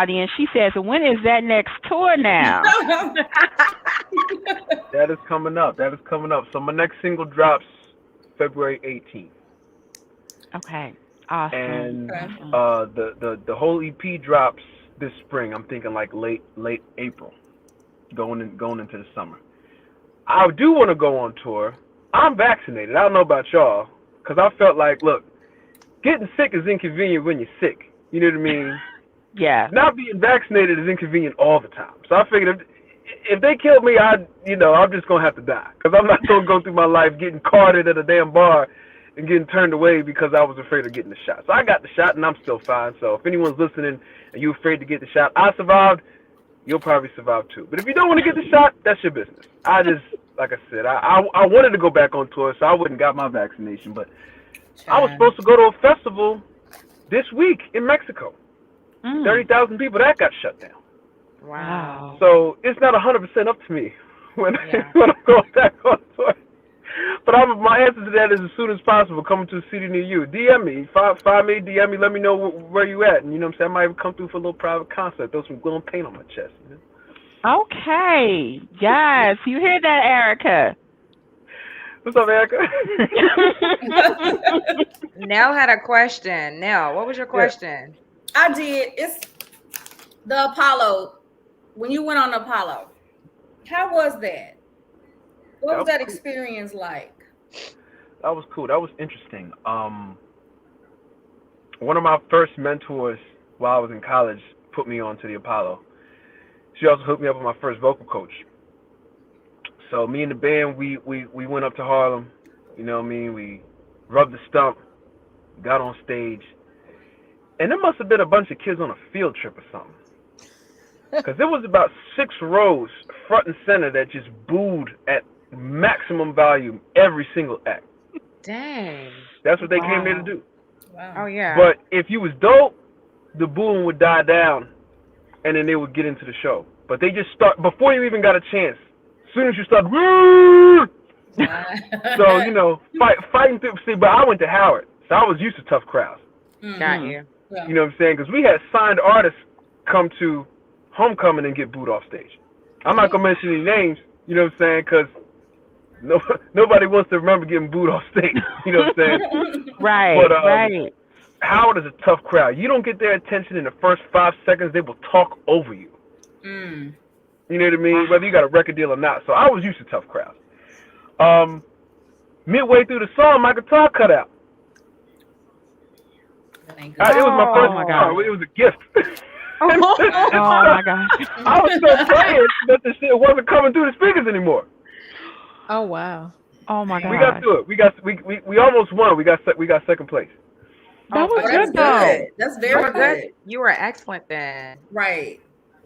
audience, she says, "When is that next tour now?" That is coming up. So my next single drops February 18th. Okay. Awesome. And the whole EP drops this spring. I'm thinking like late April, going into the summer. I do want to go on tour. I'm vaccinated. I don't know about y'all, because I felt like, look, getting sick is inconvenient when you're sick. You know what I mean? Yeah. Not being vaccinated is inconvenient all the time. So I figured if they kill me, I'm just gonna have to die, because I'm not gonna go through my life getting carded at a damn bar and getting turned away because I was afraid of getting the shot. So I got the shot and I'm still fine. So if anyone's listening and you're afraid to get the shot, I survived. You'll probably survive too. But if you don't want to get the shot, that's your business. I just, like I said, I wanted to go back on tour, so I wouldn't got my vaccination. But I was supposed to go to a festival this week in Mexico. 30,000 people, that got shut down. Wow. So it's not 100% up to me when I'm going back on tour. But my answer to that is as soon as possible, coming to a city near you. DM me, find me, DM me, let me know where you at, and you know what I'm saying. I might even come through for a little private concert, throw some glowing paint on my chest. You know? Okay. Yes. You hear that, Erica? What's up, Erica? Nell had a question. Nell, what was your question? I did. It's the Apollo. When you went on the Apollo, how was that? What was that experience like? That was cool. That was interesting. One of my first mentors while I was in college put me on to the Apollo. She also hooked me up with my first vocal coach. So me and the band, we went up to Harlem. You know what I mean? We rubbed the stump, got on stage, and there must have been a bunch of kids on a field trip or something. Because there was about 6 rows front and center that just booed at maximum volume every single act. Dang. That's what they came there to do. Wow. Oh, yeah. But if you was dope, the booing would die down, and then they would get into the show. But they just start, before you even got a chance, as soon as you start, so, you know, fighting through. See, but I went to Howard, so I was used to tough crowds. Got you. Yeah. You know what I'm saying? Because we had signed artists come to homecoming and get booed off stage. I'm not going to mention any names, you know what I'm saying? Because nobody wants to remember getting booed off stage, you know what I'm saying? Right, But, right. Howard is a tough crowd. You don't get their attention in the first 5 seconds, they will talk over you. Mm. You know what I mean? Whether you got a record deal or not. So I was used to tough crowds. Midway through the song, my guitar cut out. That ain't good. It was my first my guitar. God. It was a gift. Oh my gosh. I was so playing that the shit wasn't coming through the speakers anymore. Oh wow. Oh my god. We got through it. We almost won. We got second place. That was that's good though. good. That's very good. You were excellent then. Right.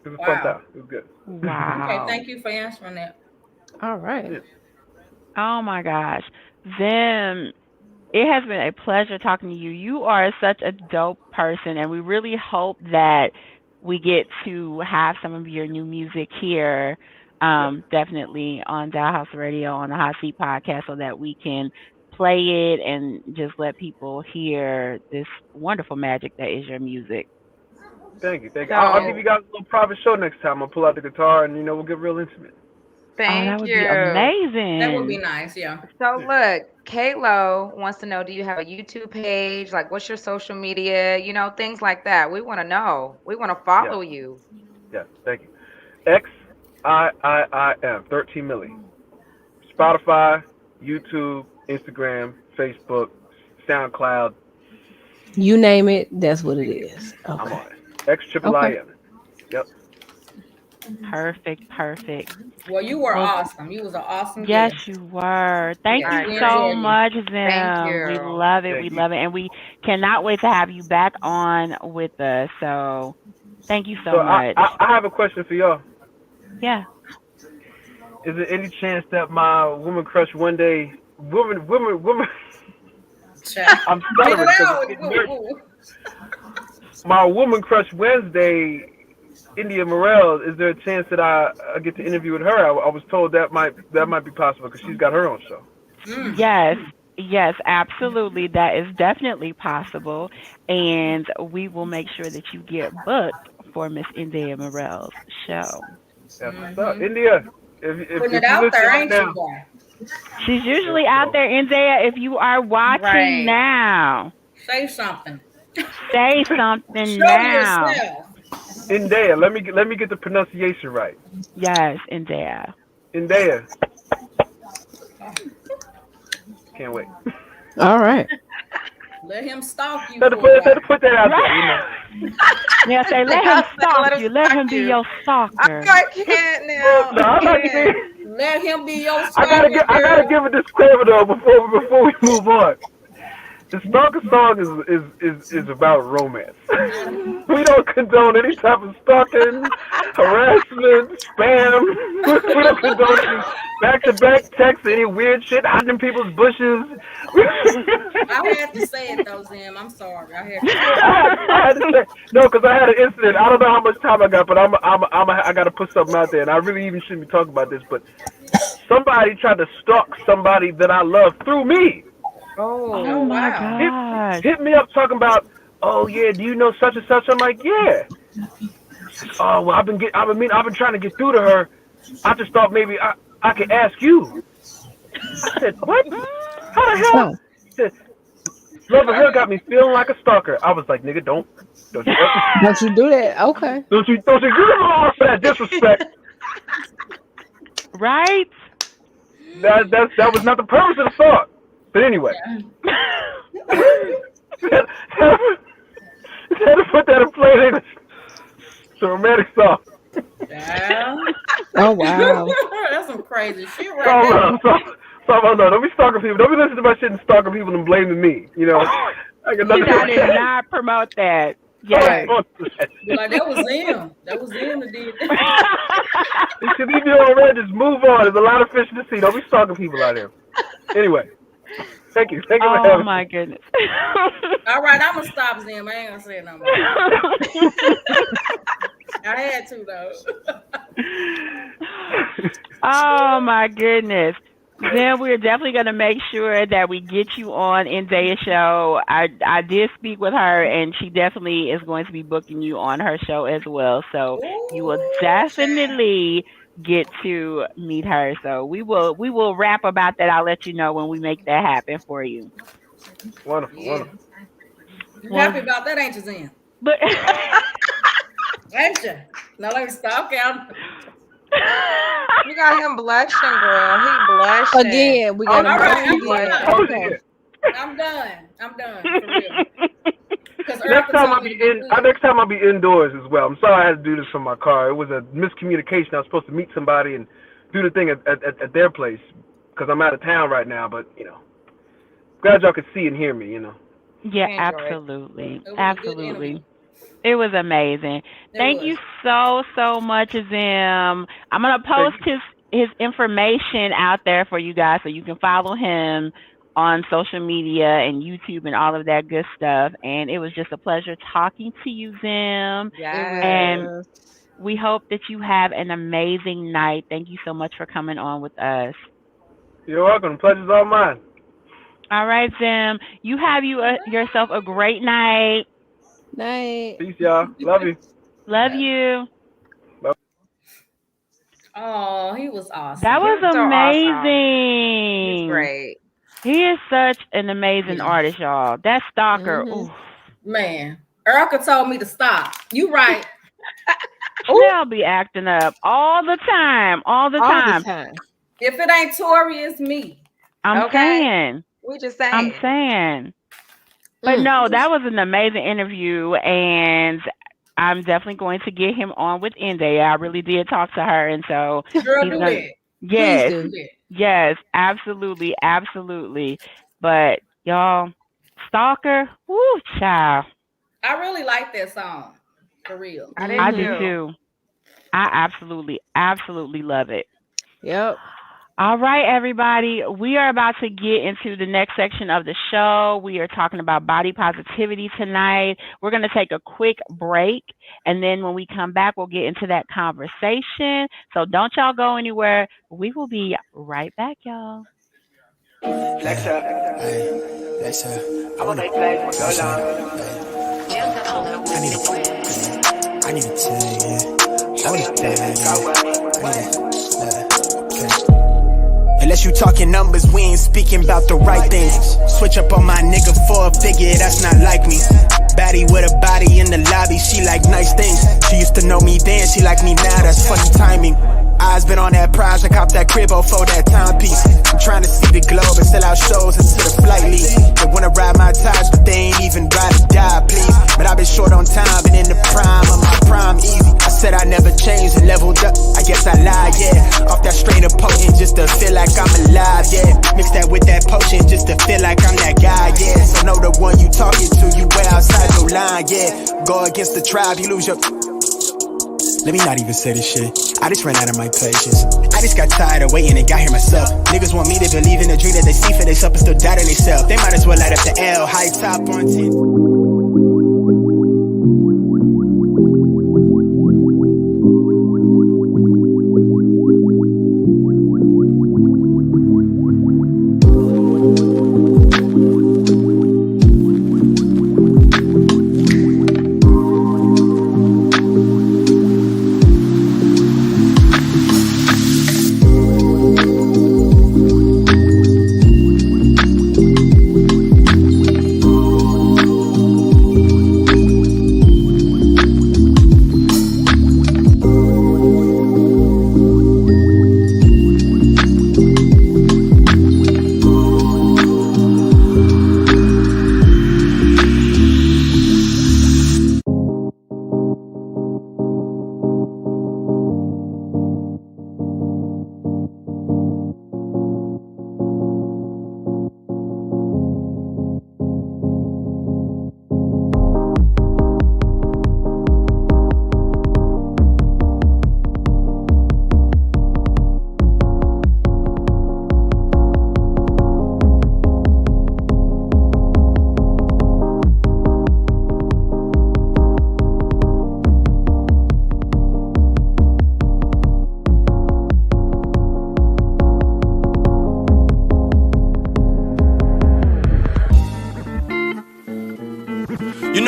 It was a Wow. fun time. It was good. Wow. Okay, thank you for answering that. All right. Oh my gosh. Zim, it has been a pleasure talking to you. You are such a dope person, and we really hope that we get to have some of your new music here, definitely on Dial House Radio, on the Hot Seat podcast, so that we can play it and just let people hear this wonderful magic that is your music. Thank you. I'll give you guys a little private show next time. I'll pull out the guitar and we'll get real intimate. Thank that would you. be amazing. That would be nice, yeah. So look, Kalo wants to know, do you have a YouTube page? Like, what's your social media? You know, things like that. We want to know. We want to follow you. Yeah, thank you. XIIIM, 13 milli. Spotify, YouTube, Instagram, Facebook, SoundCloud. You name it, that's what it is. I'm Okay. on it. XIIIM. Yep. Perfect. Well, you were awesome. You was an awesome Yes, guest. you were. Thank Yeah, you I so appreciate it. much, Zim. Thank you. We love it. Thank We you. love it. And we cannot wait to have you back on with us. So thank you so So much. I have a question for y'all. Yeah. Is there any chance that my woman crush one day, woman, Child. I'm Get stuttering it 'cause out. I'm getting nervous. My woman crush Wednesday, India Morel, is there a chance that I get to interview with her? I was told that might be possible because she's got her own show. Yes, absolutely. That is definitely possible. And we will make sure that you get booked for Miss India Morel's show. That's what's up. India, if Putting you it out listen there, right ain't now, you, boy? She's usually out there, India. If you are watching Right. now, Say something. say something Show now. yourself. India, let me get the pronunciation right. Yes, India. India. Can't wait. All right. Let him stalk you. Let her for a while. put that out there. You know. Yeah, say let him stalk Let you. us Let stalk him be you. your stalker. I can't now. No, I'm not I can't. getting. Let him be your I stalker. gotta give a disclaimer though before we move on. The stalker song is about romance. We don't condone any type of stalking, harassment, spam. We don't condone any back-to-back texts, any weird shit, hiding in people's bushes. I had to say it though, Zim. I'm sorry. I had to say it. I had to say, no, because I had an incident. I don't know how much time I got, but I got to put something out there, and I really even shouldn't be talking about this, but somebody tried to stalk somebody that I love through me. Oh my wow. gosh. Hit me up talking about, oh yeah, do you know such and such? I'm like, yeah. Oh well, I've been trying to get through to her. I just thought maybe I could ask you. I said, what? How the hell? Oh. He said, loving her got me feeling like a stalker. I was like, nigga, don't you Don't you do that? Okay. don't you give him all for that disrespect. Right? That was not the purpose of the thought. But anyway. Had to put that in play. It's a romantic song. Yeah. Oh wow. That's some crazy shit right there. So don't be stalking people. Don't be listening to my shit and stalking people and blaming me. You know. I got nothing I did not promote that. Yeah. Like that was them. That was them that did that. If you do already, just move on. There's a lot of fish in the sea. Don't be stalking people out here. Anyway. Thank you. Thank you for having me. Oh my goodness. All right, I'm gonna stop them. I ain't gonna say no more. I had to though. Oh my goodness. Then we're definitely going to make sure that we get you on Indea's show. I did speak with her, and she definitely is going to be booking you on her show as well. So you will definitely get to meet her. So we will rap about that. I'll let you know when we make that happen for you. Wonderful, wonderful. You happy about that, ain't you, Zen? But ain't you? Now let me stop. Okay, You got him blushing, girl. He blushing. Again, we got all right, okay. I'm done. I'm done. For real. Next time I'll be indoors as well. I'm sorry I had to do this from my car. It was a miscommunication. I was supposed to meet somebody and do the thing at their place because I'm out of town right now. But you know, glad y'all could see and hear me. You know. Yeah, absolutely, absolutely. It was amazing. Thank you so much, Azim. I'm gonna post his information out there for you guys so you can follow him on social media and YouTube and all of that good stuff. And it was just a pleasure talking to you, Zim. Yes. And we hope that you have an amazing night. Thank you so much for coming on with us. You're welcome. The pleasure's all mine. All right, Zim. You have yourself a great night. Night. Peace, y'all. Love you. Love you. Bye. Oh, he was awesome. That was so amazing. Awesome. He's great. He is such an amazing artist, y'all. That stalker. Man, Erica told me to stop. You right. They'll be acting up all the time. All the time. If it ain't Tori, it's me. I'm saying. We just saying. I'm saying. But no, that was an amazing interview, and I'm definitely going to get him on with Indie. I really did talk to her, and so girl, do it. Yes, absolutely, absolutely. But y'all, Stalker, woo, child. I really like that song, for real. I do too. I absolutely love it. Yep. All right, everybody. We are about to get into the next section of the show. We are talking about body positivity tonight. We're going to take a quick break, and then when we come back, we'll get into that conversation. So don't y'all go anywhere. We will be right back, y'all. Flex up. Flex up. I want to play for so long. I need to tell you. I want to unless you talking numbers, we ain't speaking about the right things. Switch up on my nigga for a figure, that's not like me. Baddie with a body in the lobby, she like nice things. She used to know me then, she like me now, that's funny timing. Eyes been on that prize, I cop that cribbo for that timepiece. I'm trying to see the globe and sell out shows into the flight league. They wanna ride my ties, but they ain't even ride or die, please. But I've been short on time, been in the prime of my prime, easy. I said I never changed and leveled up, I guess I lied, yeah. Off that straight up potent just to feel like I'm alive, yeah. Mix that with that potion just to feel like I'm that guy, yeah. So know the one you talking to, you way outside your line, yeah. Go against the tribe, you lose your... Let me not even say this shit. I just ran out of my patience. I just got tired of waiting and got here myself. Niggas want me to believe in a dream that they see for themselves and still doubt in themselves. They might as well light up the L, high top on 10.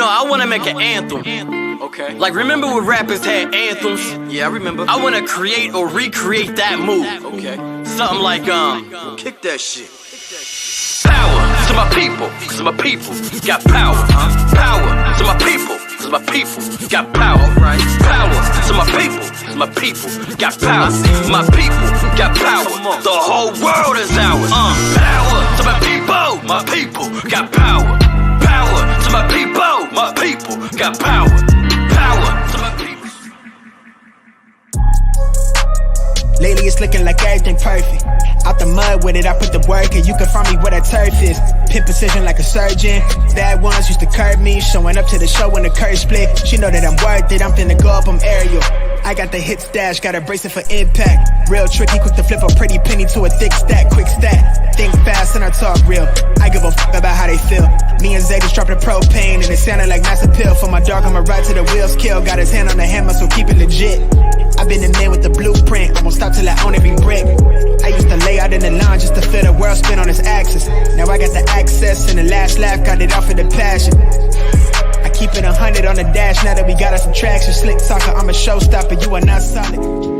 know, I wanna make an anthem. Okay. Like, remember when rappers had anthems? Yeah, I remember. I wanna create or recreate that move. Okay. Something like, kick that shit. Power to my people, cause my people got power. Power to my people, cause my people got power. Power to my people, cause my people got power. My people got power. The whole world is ours. Power to my people got power. Power to my people got power. Power to my people. Lately it's looking like everything perfect. Out the mud with it, I put the work in. You can find me where the turf is. Pin precision like a surgeon. Bad ones used to curb me. Showing up to the show when the curve split. She know that I'm worth it, I'm finna go up, I'm aerial. I got the hit stash, got a bracelet for impact. Real tricky, quick to flip a pretty penny to a thick stack. Quick stack, think fast and I talk real. I give a fuck about how they feel. Me and Zay just dropped the propane and it sounded like mass appeal. For my dog, I'ma ride to the wheels kill. Got his hand on the hammer, so keep it legit. I've been the man with the blueprint, I won't stop till I own every brick. I used to lay out in the line just to feel the world spin on its axis. Now I got the access and the last laugh, got it off of the passion. I keep it 100 on the dash now that we got us some traction. Slick talker, I'm a showstopper, you are not solid.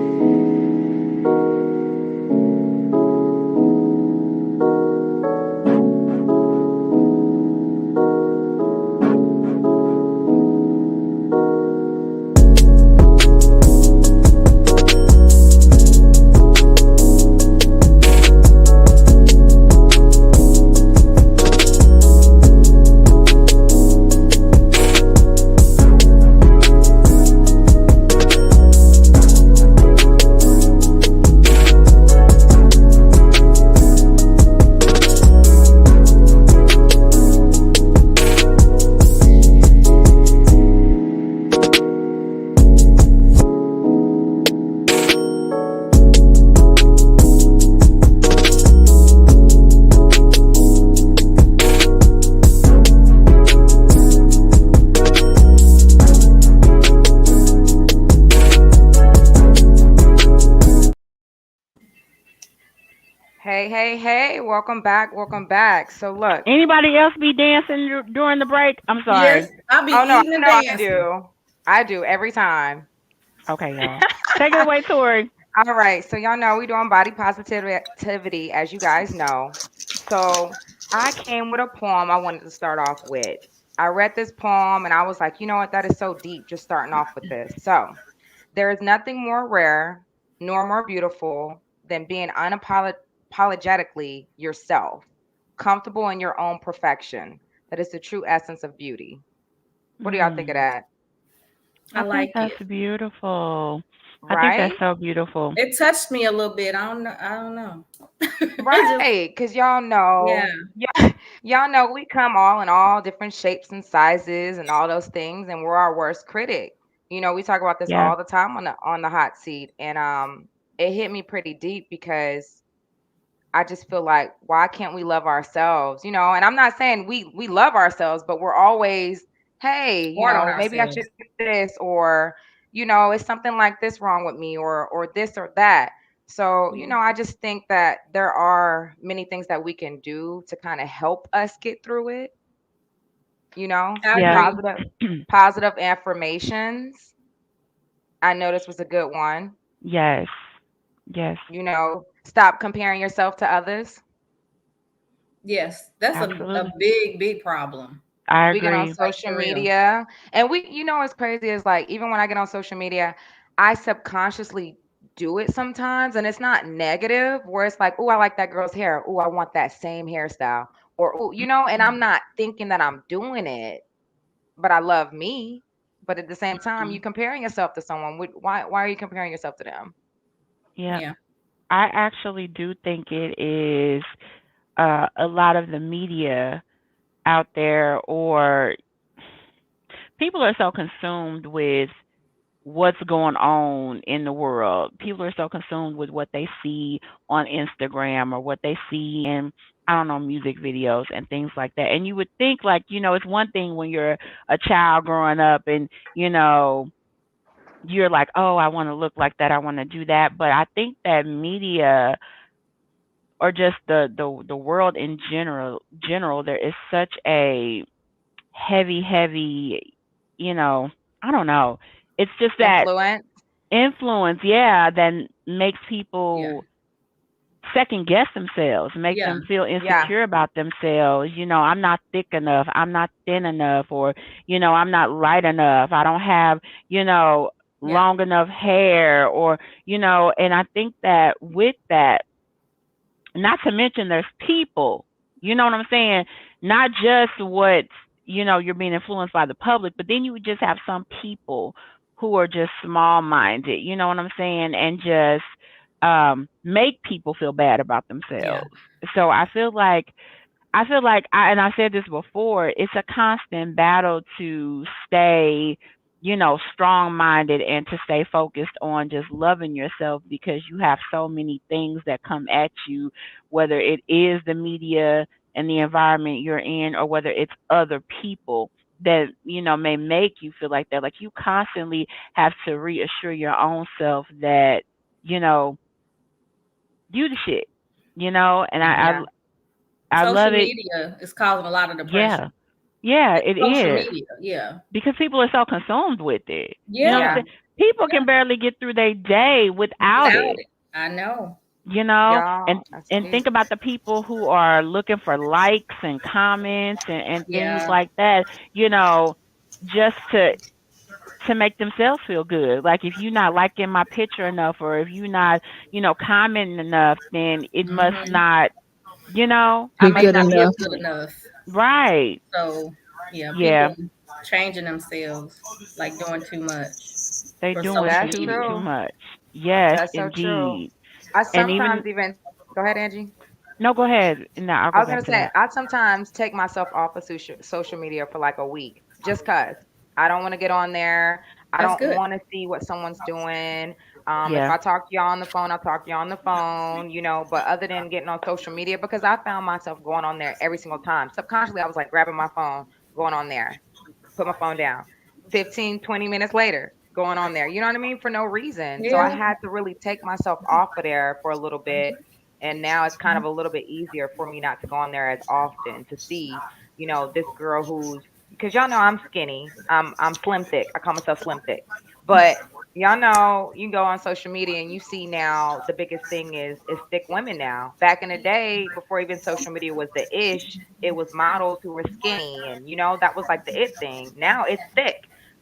Hey, welcome back. So look. Anybody else be dancing during the break? I'm sorry. Yes, I'll be Oh no, eating and dancing. I do every time. Okay, y'all. Take it away, Tori. All right, so y'all know we doing body positivity, as you guys know. So I came with a poem I wanted to start off with. I read this poem and I was like, you know what, that is so deep just starting off with this. So there is nothing more rare nor more beautiful than being unapologetically yourself, comfortable in your own perfection. That is the true essence of beauty. What do y'all think of that? I like that's it. beautiful. I Right? think that's so beautiful. It touched me a little bit. I don't know. Right, because y'all know, y'all know we come all in all different shapes and sizes and all those things, and we're our worst critic. You know, we talk about this Yeah. all the time on the hot seat, and it hit me pretty deep because I just feel like, why can't we love ourselves? You know, and I'm not saying we love ourselves, but we're always, hey, you Hard on know, maybe I ourselves. should do this, or you know, is something like this wrong with me, or this or that. So, you know, I just think that there are many things that we can do to kind of help us get through it. You know, I Yeah. agree. positive affirmations. I know this was a good one. Yes. Yes. You know, stop comparing yourself to others. Yes, that's a Absolutely. big problem. I We get on agree. Like social for real. media and we, you know, what's crazy is like, even when I get on social media, I subconsciously do it sometimes, and it's not negative where it's like, oh, I like that girl's hair, oh, I want that same hairstyle, or oh, you know, and I'm not thinking that I'm doing it, but I love me. But at the same time, you comparing yourself to someone. Why are you comparing yourself to them? Yeah. Yeah. I actually do think it is a lot of the media out there, or people are so consumed with what's going on in the world. People are so consumed with what they see on Instagram or what they see in, I don't know, music videos and things like that. And you would think, like, you know, it's one thing when you're a child growing up and, you know, you're like, oh, I want to look like that, I want to do that. But I think that media, or just the world in general, there is such a heavy, you know, I don't know. It's just that Influence. influence, yeah, that makes Yeah. people second guess themselves, make Yeah. them feel Yeah. insecure about themselves. I'm not thick enough, I'm not thin enough, or I'm not light enough, I don't have, you know, Yeah. long enough hair, or and I think that with that, not to mention there's people, you know what I'm saying? Not just what, you're being influenced by the public, but then you would just have some people who are just small minded, you know what I'm saying? And just make people feel bad about Yeah. themselves. So I feel like and I said this before, it's a constant battle to stay, strong minded and to stay focused on just loving yourself, because you have so many things that come at you, whether it is the media and the environment you're in, or whether it's other people that, may make you feel like that. Like, you constantly have to reassure your own self that, you know, you the shit, and I Yeah. I Social love it. media is causing a lot of depression. Yeah. Yeah, It's it social is. media. Yeah. Because people are so consumed with it. You know what I'm Yeah. Yeah. saying? People Yeah. can barely get through their day without Without it. it. I know. You know? And Y'all, that's and deep. think about the people who are looking for likes and comments and things Yeah. like that, you know, just to make themselves feel good. Like, if you're not liking my picture enough, or if you're not, commenting enough, then it must Hmm. not, I I Be must must good not not be a be enough. good enough. right. So yeah, Yeah. people changing themselves, like doing too much They for doing social That's too media. true. much. Yes, That's so true. indeed. I And even sometimes even go ahead, Angie. no, go ahead. No, I'll I go was gonna back to say that. I sometimes take myself off of social media for like a week, just cause I don't want to get on there. I That's don't good. want to see what someone's doing. If Yeah. I talk to y'all on the phone, I'll talk to y'all on the phone, But other than getting on social media, because I found myself going on there every single time. Subconsciously, I was like grabbing my phone, going on there, put my phone down. 15, 20 minutes later, going on there. You know what I mean? For no reason. So I Yeah. had to really take myself off of there for a little bit. And now it's kind of a little bit easier for me not to go on there as often to see, this girl who's because y'all know I'm skinny. I'm slim thick. I call myself slim thick. But y'all know you go on social media and you see now the biggest thing is thick women now. Back in the day, before even social media was the ish, it was models who were skinny and that was like the it thing. Now it's thick.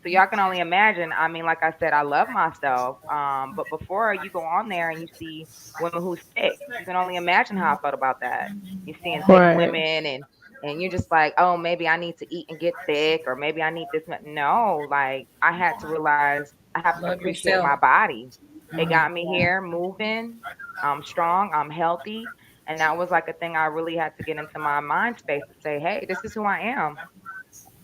So y'all can only imagine. I mean, like I said, I love myself. But before you go on there and you see women who's thick, you can only imagine how I felt about that. You seeing thick Right. women and you're just like, oh, maybe I need to eat and get thick, or maybe I need this. No, like I had to realize I have to Love appreciate yourself. my body. It Hmm. got me here moving. I'm strong. I'm healthy. And that was like a thing I really had to get into my mind space to say, hey, this is who I am,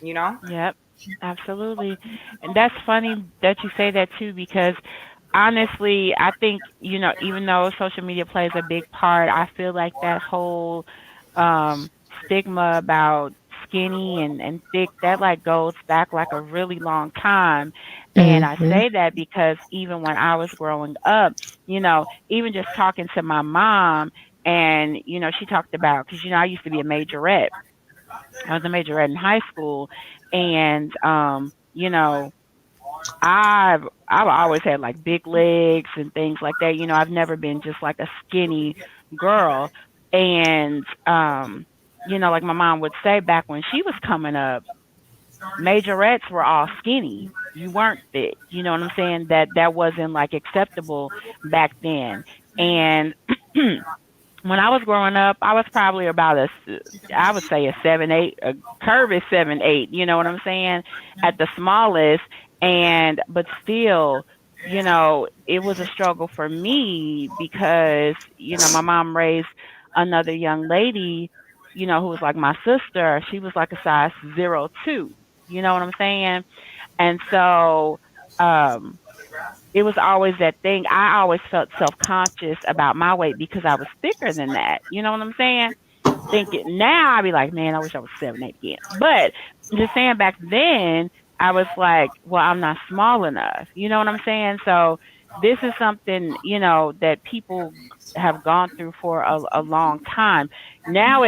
you know? Yep. Absolutely. And that's funny that you say that too, because honestly, I think, even though social media plays a big part, I feel like that whole um stigma about skinny and thick, that like goes back like a really long time. And I Hmm. say that because even when I was growing up, even just talking to my mom, and she talked about, because I used to be a majorette. I was a majorette in high school, and I've always had like big legs and things like that. I've never been just like a skinny girl. And like my mom would say, back when she was coming up, majorettes were all skinny. You weren't thick. You know what I'm saying? That wasn't like acceptable back then. And when I was growing up, I was probably about I would say a 7'8", a curvy 7'8". You know what I'm saying? At the smallest, and but still, it was a struggle for me because my mom raised another young lady, who was like my sister. She was like a size 02. You know what I'm saying? And so, um, it was always that thing. I always felt self conscious about my weight because I was thicker than that. You know what I'm saying? Thinking now, I'd be like, man, I wish I was 7'8" again. But just saying, back then, I was like, well, I'm not small enough. You know what I'm saying? So this is something, that people have gone through for a long time. Now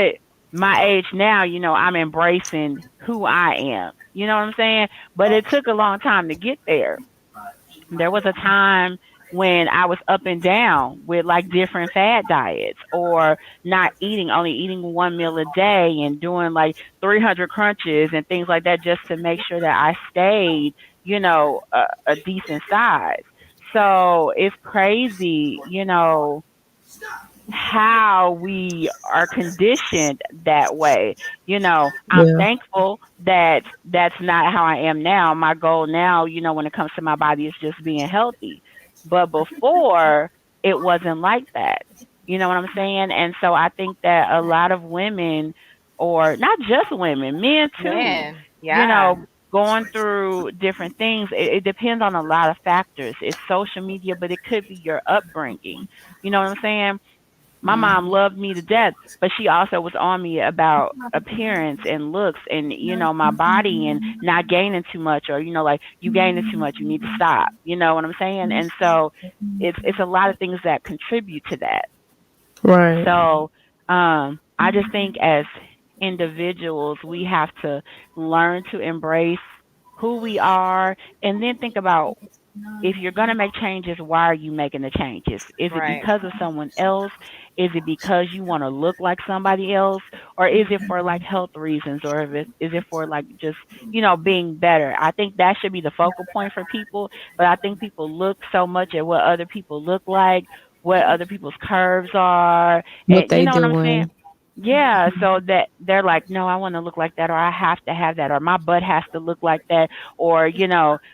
my age now, I'm embracing who I am. You know what I'm saying? But it took a long time to get there. There was a time when I was up and down with like different fad diets or not eating, only eating one meal a day and doing like 300 crunches and things like that just to make sure that I stayed, a decent size. So it's crazy, how we are conditioned that way. I'm Yeah. thankful that that's not how I am now. My goal now, when it comes to my body is just being healthy. But before, it wasn't like that. You know what I'm saying? And so I think that a lot of women, or not just women, men too, Man, you yeah, know, going through different things. It depends on a lot of factors. It's social media, but it could be your upbringing. You know what I'm saying? My mom loved me to death, but she also was on me about appearance and looks and, my body and not gaining too much or, like you gaining too much, you need to stop. You know what I'm saying? And so it's a lot of things that contribute to that. Right. So I just think as individuals, we have to learn to embrace who we are and then think about if you're going to make changes, why are you making the changes? Is it right. because of someone else? Is it because you want to look like somebody else? Or is it for like health reasons? Or is it for like just, being better? I think that should be the focal point for people. But I think people look so much at what other people look like, what other people's curves are. What And you they know what I'm saying? doing? Yeah, so that they're like, no, I want to look like that, or I have to have that, or my butt has to look like that, or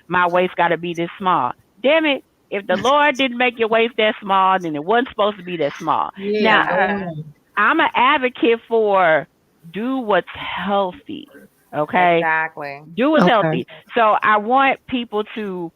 my waist got to be this small. Damn it! If the Lord didn't make your waist that small, then it wasn't supposed to be that small. Yeah, Now, go Yeah, on. I'm an advocate for do what's healthy. Okay, exactly. do what's Okay. healthy. So I want people to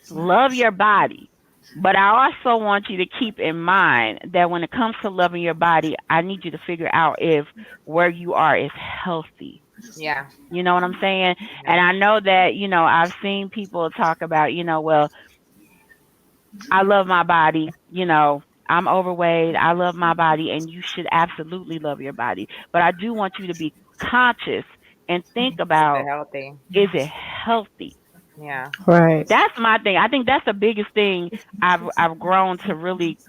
love your body. But I also want you to keep in mind that when it comes to loving your body, I need you to figure out if where you are is healthy. Yeah, You know what I'm saying? And yeah. I know that, I've seen people talk about, well, I love my body, I'm overweight, I love my body, and you should absolutely love your body. But I do want you to be conscious and think Is it about, healthy? is it healthy? Yeah, Right. That's my thing. I think that's the biggest thing I've grown to really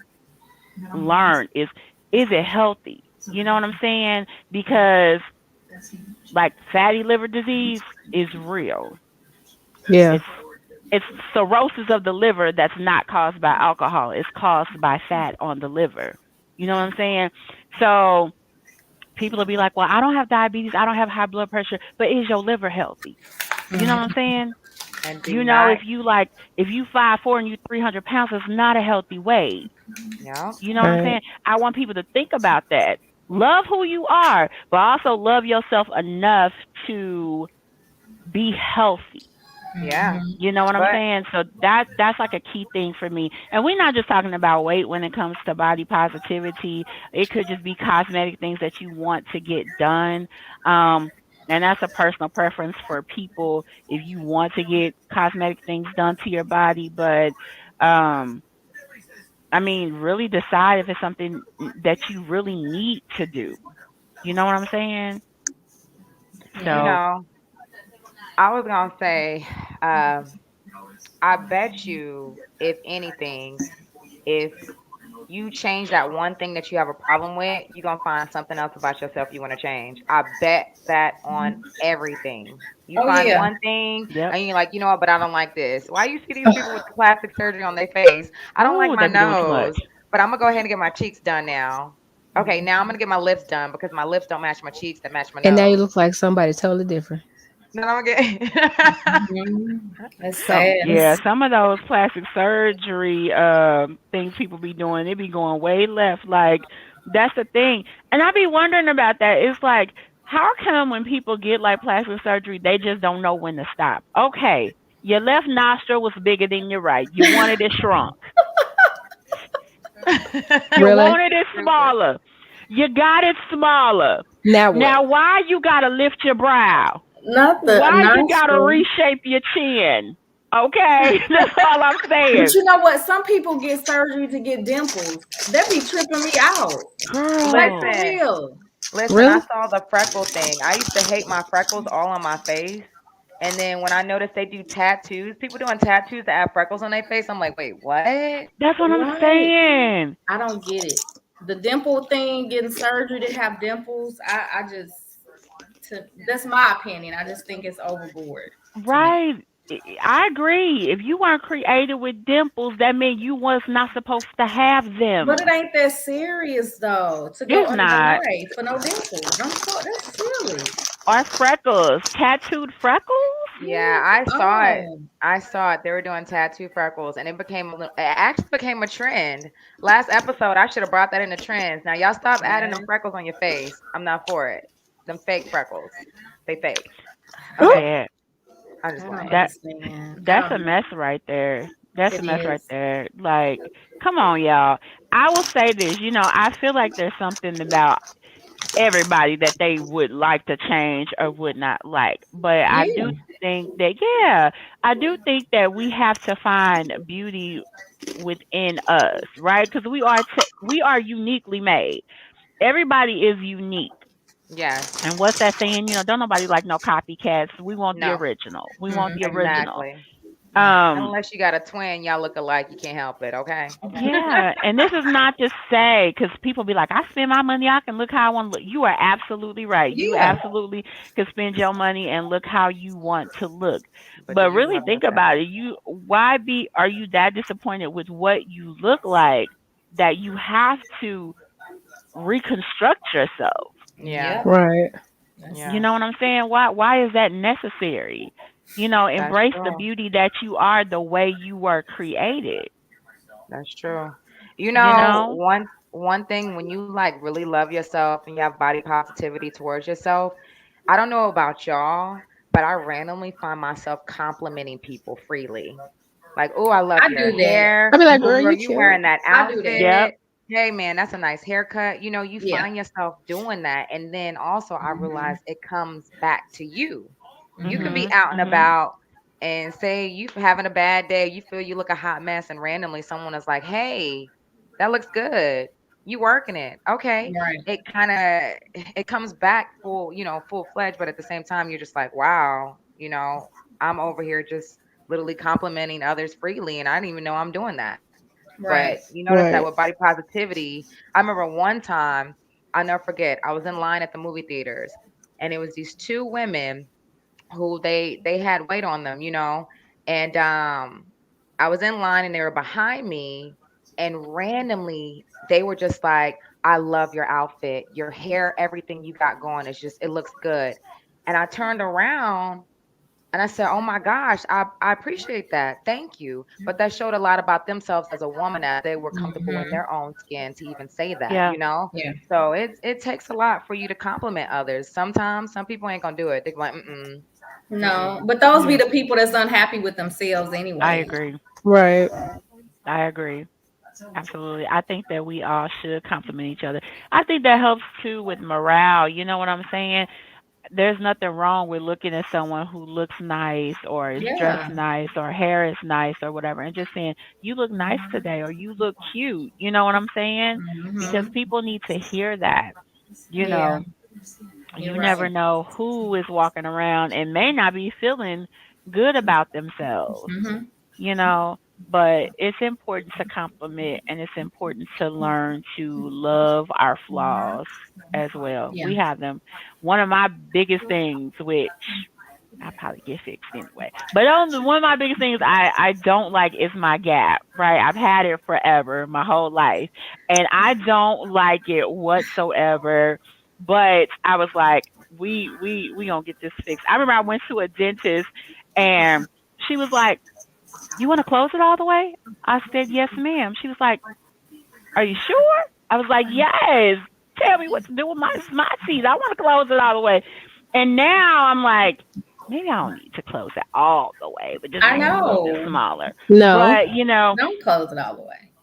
learn is it healthy? You know what I'm saying? Because like fatty liver disease is real. Yeah. It's it's cirrhosis of the liver that's not caused by alcohol. It's caused by fat on the liver. You know what I'm saying? So people will be like, "Well, I don't have diabetes, I don't have high blood pressure, but is your liver healthy?" You know what I'm saying? and do not. If you 5'4" and you 300 pounds, it's not a healthy weight. Yeah, You know what I'm Right. saying? I want people to think about that. Love who you are, but also love yourself enough to be healthy. yeah. You know what I'm But saying? So that's like a key thing for me. And we're not just talking about weight when it comes to body positivity. It could just be cosmetic things that you want to get done. And that's a personal preference for people if you want to get cosmetic things done to your body. But um I mean, really decide if it's something that you really need to do. You know what I'm saying? you So, know, I was gonna say, um, I bet you, if anything, if you change that one thing that you have a problem with, you're gonna find something else about yourself you want to change. I bet that on everything. You Oh find yeah. one thing yep. and you're like, you know what, but I don't like this. Why you see these people with the plastic surgery on their face? I don't like Ooh, my they be doing too much. nose, but I'm gonna go ahead and get my cheeks done now. Okay, now I'm gonna get my lips done because my lips don't match my cheeks that match my And now you nose. look like somebody totally different. Then I'm gonna get That's Some sad. yeah, some of those plastic surgery things people be doing, they be going way left. Like that's the thing. And I be wondering about that. It's like how come when people get like plastic surgery, they just don't know when to stop? Okay, your left nostril was bigger than your right. You wanted it shrunk. You Really? wanted it stupid. smaller. You got it smaller. Now what? Now why you gotta lift your brow? Not the Why you gotta nostril. reshape your chin? Okay, that's all I'm But saying. you know what? Some people get surgery to get dimples. That be tripping me out. Like for Girl, Listen, real. Listen, I Really? saw the freckle thing. I used to hate my freckles all on my face. And then when I noticed they do tattoos, people doing tattoos to add freckles on their face, I'm like, wait, what? That's what I'm Right. saying. I don't get it. The dimple thing, getting surgery to have dimples, I just, that's my opinion. I just think it's overboard to me. Right. I agree. If you weren't created with dimples, that means you was not supposed to have But it them. ain't that serious though to go It's under the not. knife for no dimples. That's silly. Or freckles. Tattooed freckles? Yeah, Come I saw it. on. I saw it. They were doing tattoo freckles, and it became it actually became a trend. Last episode, I should have brought that into trends. Now y'all stop adding them Yeah. freckles on your face. I'm not for it. Them fake freckles. They fake. Okay, Yeah. I'm just I don't playing. That understand. I that's don't a know. mess right there. That's a It mess right is. there. Like, come on, y'all. I will say this, I feel like there's something about everybody that they would like to change or would not like. But I do Yeah. think that, yeah, I do think that we have to find beauty within us, right? Because we are uniquely made. Everybody is unique. Yes. And what's that saying? Don't nobody like no copycats. We want the No. original. We want the Mm-hmm. original. Exactly. Um, Unless you got a twin, y'all look alike. You can't help it. Okay. Yeah, and this is not to say because people be like, I spend my money, I can look how I want to look. You are absolutely right. You Yeah. absolutely can spend your money and look how you want to look. But do But you really love think yourself? about it. Are you that disappointed with what you look like that you have to reconstruct yourself? Yeah. Yep. Right. That's You Yeah. know what I'm saying? Why is that necessary? That's Embrace the true. beauty that you are the way you were created. That's true. You You know, know? one thing when you like really love yourself and you have body positivity towards yourself, I don't know about y'all, but I randomly find myself complimenting people freely. Like, oh, I love I your do that. hair. I'd be like, Oh, girl, girl, you you wearing cute. that I do that. Yep. outfit. Hey, man, that's a nice haircut. You Yeah. find yourself doing that. And then also, I Mm-hmm. realize it comes back to you. You can Mm-hmm. be Mhm. out and Mhm. about and say you having a bad day, you feel you look a hot mess, and randomly someone is like, "Hey, that looks good. You working it. Okay." Right. It comes back full, full fledged, but at the same time, you're just like, wow, I'm over here just literally complimenting others freely, and I didn't even know I'm doing that. But Right. you notice that Right. with body positivity, I remember one time, I'll never forget, I was in line at the movie theaters, and it was these two women who they had weight on them, and I was in line and they were behind me, and randomly they were just like, "I love your outfit, your hair, everything you got going is just it looks good." And I turned around and I said, "Oh my gosh, I appreciate that. Thank you." But that showed a lot about themselves as a woman, as they were comfortable in Mm-hmm. their own skin to even say that, Yeah. Yeah. So it takes a lot for you to compliment others. Sometimes some people ain't gonna do it. They're like, mm-mm, mm-mm. No, but those be Yeah. the people that's unhappy with themselves I anyway. agree. Right. I agree. Absolutely. I think that we all should compliment each other. I think that helps too with morale. You know what I'm saying? There's nothing wrong with looking at someone who looks nice or is dressed Yeah. nice or hair is nice or whatever and just saying, you look nice today or you look cute. You know what I'm saying? Because Mm-hmm. people need to hear that. You Yeah. know, You're you never right. know who is walking around and may not be feeling good about themselves, Mm-hmm. you know, but it's important to compliment and it's important to learn to love our flaws as well. Yeah. We have them. One of my biggest things, which I probably get fixed anyway. But one of my biggest things I don't like is my gap, right? I've had it forever, my whole life. And I don't like it whatsoever. But I was like, we gonna get this fixed. I remember I went to a dentist and she was like, "You wanna close it all the way?" I said, "Yes, ma'am." She was like, "Are you sure?" I was like, "Yes. Tell me what to do with my teeth. I want to close it all the way." And now I'm like, maybe I don't need to close it all the way, but just I make it a little bit know. smaller. No. But Don't close it all the way.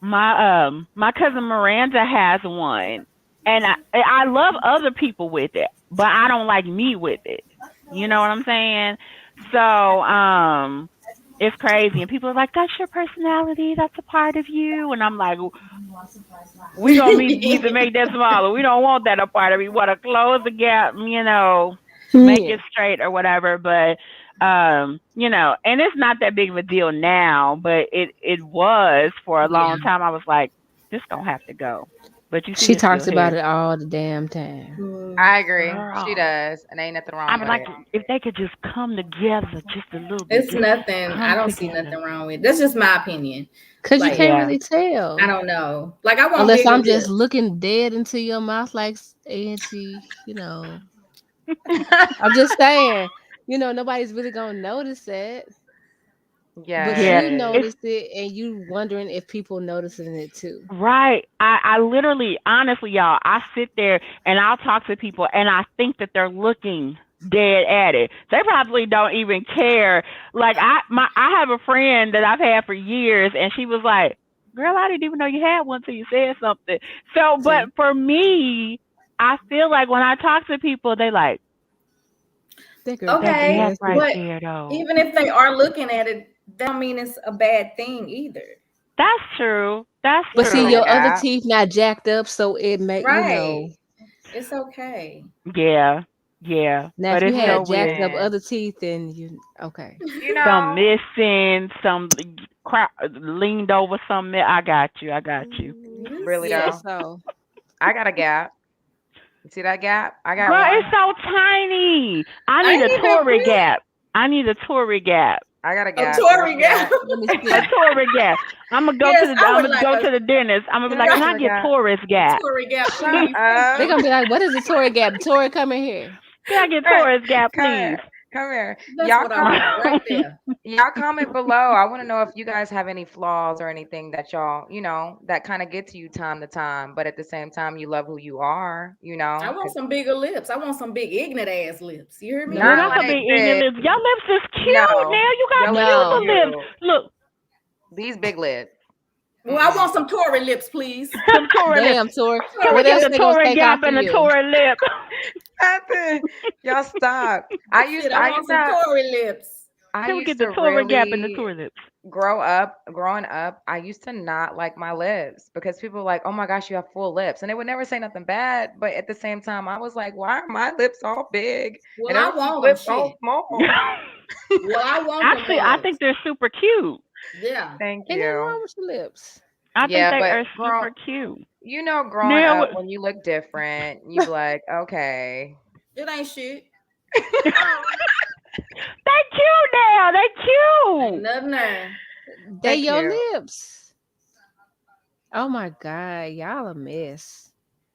my cousin Miranda has one, and I love other people with it, but I don't like me with it. You know what I'm saying? So it's crazy, and people are like, "That's your personality. That's a part of you," and I'm like, We gonna need to make that smaller. We don't want that apart. We want to close the gap, make Yeah. it straight or whatever. But and it's not that big of a deal now, but it was for a Yeah. long time. I was like, this gonna have to go. But you see, She it's still talks about here, it all the damn time. I agree. She girl. does, and ain't nothing I wrong would with like it. if they could just come together just a little bit, It's just nothing. I come don't see together. nothing wrong with it. That's just my opinion. Cause you Like, can't Yeah. really I tell. don't know. Like, I want Unless bigger I'm just lips. looking dead into your mouth like Auntie, I'm just saying, nobody's really gonna notice that. But Yeah. you Yes. It's noticed it and you wondering if people noticing it too. right. I literally, honestly, y'all, I sit there and I'll talk to people and I think that they're looking dead at it. They probably don't even care. Like I have a friend that I've had for years and she was like, girl, I didn't even know you had one till you said something. So, but See, for me, I feel like when I talk to people, they like, That girl got that the okay, gap right message. but there though. even if they are looking at it, that don't mean it's a bad thing either. That's true. That's But It's a see, little true. your other gap. teeth not jacked up, so it Right. It's okay. Yeah. Yeah. now But if you it's so had jacked weird. up Listen, other teeth, then okay. you Some know, missing, some leaned over, some. I got you. I got you. really Yeah, though, so I got a gap. You see that gap? I got Girl, it's one. so tiny. I I need a ain't even Tory really gap. I need a Tory gap. I got a a gap. You want Tory to see girl. that? let me A see. Tory gap. I'm gonna go to Yes, the. I I'm would gonna like go to the dentist. I'm gonna be Let like, me can a, I see the get gap. Taurus a gap? Tory gap, Shut please. Thank They're up. gonna you. be like, what is a Tory gap? Tory, come in here. Can I get Right. Taurus gap, Come please? here. Come here. That's Y'all what I want right there. y'all comment below. I want to know if you guys have any flaws or anything that y'all, that kind of get to you time to time, but at the same time you love who you are, I want 'cause some bigger lips. I want some big ignorant ass lips. You hear me? Girl, not that's a like big ignorant this. lips. Your lips is cute No. now. You got Your lips cute are No. little lips. cute. Look, These big lips. Well, I Mm-mm. want some Tory lips, please. some Tory lips. Damn, Tory. Can we Tory What get else the lips. they gonna Tory take gap off for and the you? Tory lip? Nothing. Y'all stop. Shit, I I want used some to Tory lips. I Can we used get the to Tory gap and the really Tory lips? growing up, I used to not like my lips because people were like, "Oh my gosh, you have full lips," and they would never say nothing bad. But at the same time, I was like, "Why are my lips all big Well, and I everybody's want them. lips all Shit. small?" Well, I want them Actually, I mugs. think they're super cute. Yeah. Thank Ain't nothing you. wrong with your lips. I think Yeah, they but are super cute. growing Now, up when you look different, you be like, "Okay." It ain't shit. they cute now. They Ain't cute. nothing there. They Thank your you. lips. Oh my God, y'all a mess.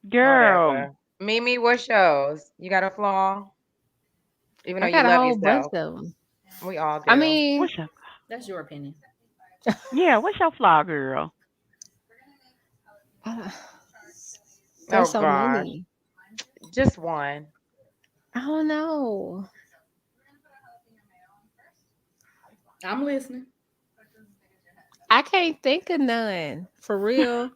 Girl. Whatever. Mimi, what shows? You got a flaw? Even though I you got a love whole bunch yourself. of them. We all I do. mean, What's your That's your opinion. what's your flaw, girl? uh, Oh there's so gosh. many. Just one. I don't know. I'm listening. I can't think of none for real.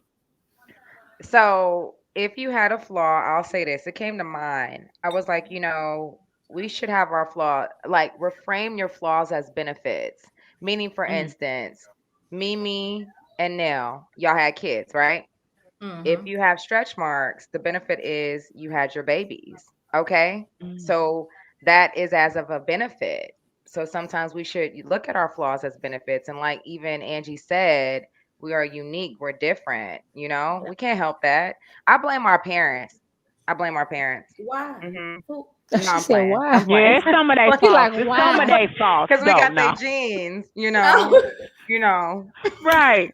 So if you had a flaw, I'll say this. It came to mind. I was like, we should have our flaw, like reframe your flaws as benefits. Meaning, for Mm. instance, Mimi and Nell, y'all had kids, right? If Mm-hmm. you have stretch marks, the benefit is you had your babies. Okay. Mm. So that is as of a benefit. So sometimes we should look at our flaws as benefits. And like even Angie said, we are unique, we're different, we can't help that. I blame our parents. I blame our parents. Why? Hmm. Who? No, She I'm said, playing. I'm why? Yeah, playing. it's some of they He faults. like, It's some of why? they faults, Because we though. got their No. genes, Oh, you know. Right.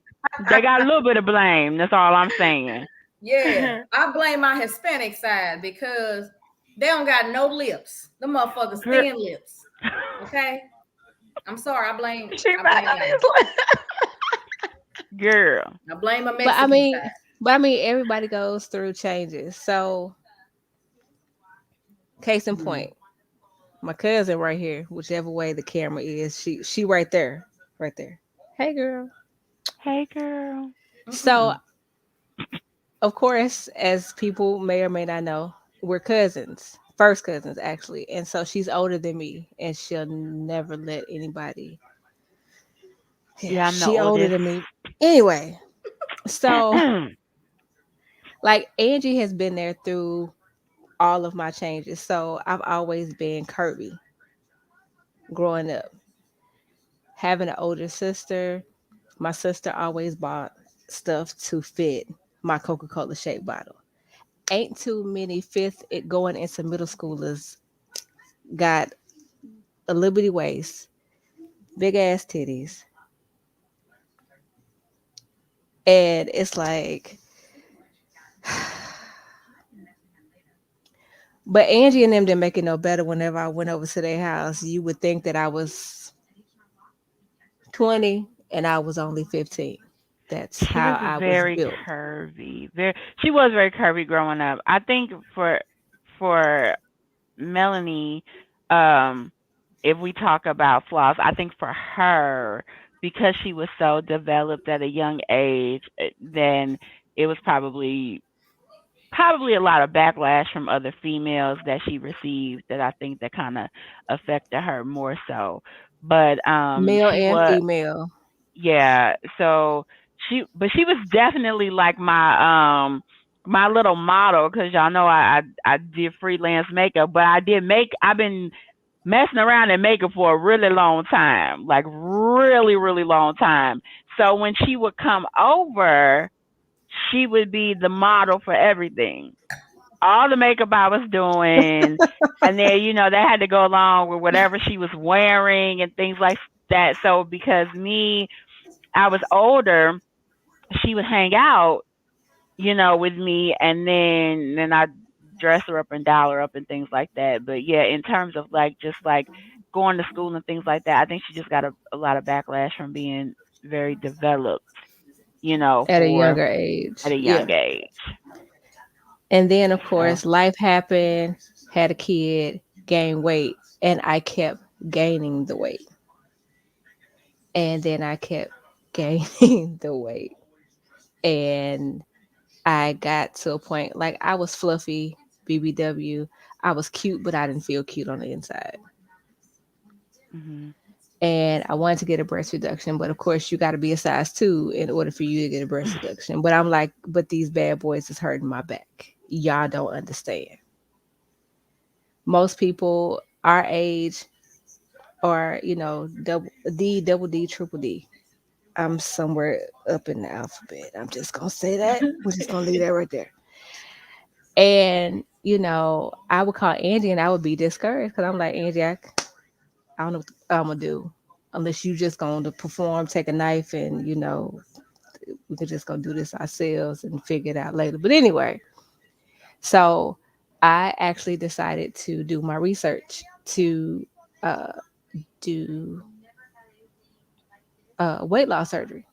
They got a little bit of blame. That's all I'm saying. yeah. I blame my Hispanic side because they don't got no lips. The motherfuckers Girl. thin lips. Okay. I'm sorry. She I back blame on y'all. his Girl. I blame a But I Mexican mean, side. everybody goes through changes. So, case in point, my cousin right here, whichever way the camera is, she right there, right there. Hey, girl. Hey, girl. So, of course, as people may or may not know, we're cousins, first cousins actually, and so she's older than me, and she'll never let anybody. Yeah, Yeah, I'm the she older oldest. than me. Anyway, so like Angie has been there through all of my changes. So I've always been curvy growing up. Having an older sister, my sister always bought stuff to fit my Coca-Cola shake bottle. Ain't too many fifth it going into middle schoolers got a little bitty waist, big ass titties, and it's like, but Angie and them didn't make it no better. Whenever I went over to their house, you would think that I was 20 and I was only 15. That's She how was I was very built. curvy. She was very curvy growing up. I think for Melanie, um, if we talk about flaws, I think for her, because she was so developed at a young age, then it was probably a lot of backlash from other females that she received that I think that kind of affected her more so. But Male she and was, female. yeah, so she was definitely like my little model, because y'all know I did freelance makeup, but I've been messing around in makeup for a really long time, like really really long time. So when she would come over, she would be the model for everything, all the makeup I was doing, and then that had to go along with whatever she was wearing and things like that. So because I was older, she would hang out, with me, and then I dress her up and dial her up and things like that. But yeah, in terms of like just like going to school and things like that, I think she just got a lot of backlash from being very developed, At a for younger age. at a Yeah. young age. And then, of So course, life happened, had a kid, gained weight, and I kept gaining the weight. And then I kept gaining the weight. And I got to a point like I was fluffy, BBW. I was cute, but I didn't feel cute on the inside. mhm. And I wanted to get a breast reduction, but of course, you got to be a size 2 in order for you to get a breast reduction. But I'm like, but these bad boys is hurting my back. Y'all don't understand. Most people our age are, double D, triple D. I'm somewhere up in the alphabet. I'm just gonna say that. We're just gonna leave that right there. And I would call Angie and I would be discouraged because I'm like, Angie, I don't know what I'm gonna do unless you just going to perform, take a knife, and we could just go do this ourselves and figure it out later. But anyway, so I actually decided to do my research to uh, do weight loss surgery.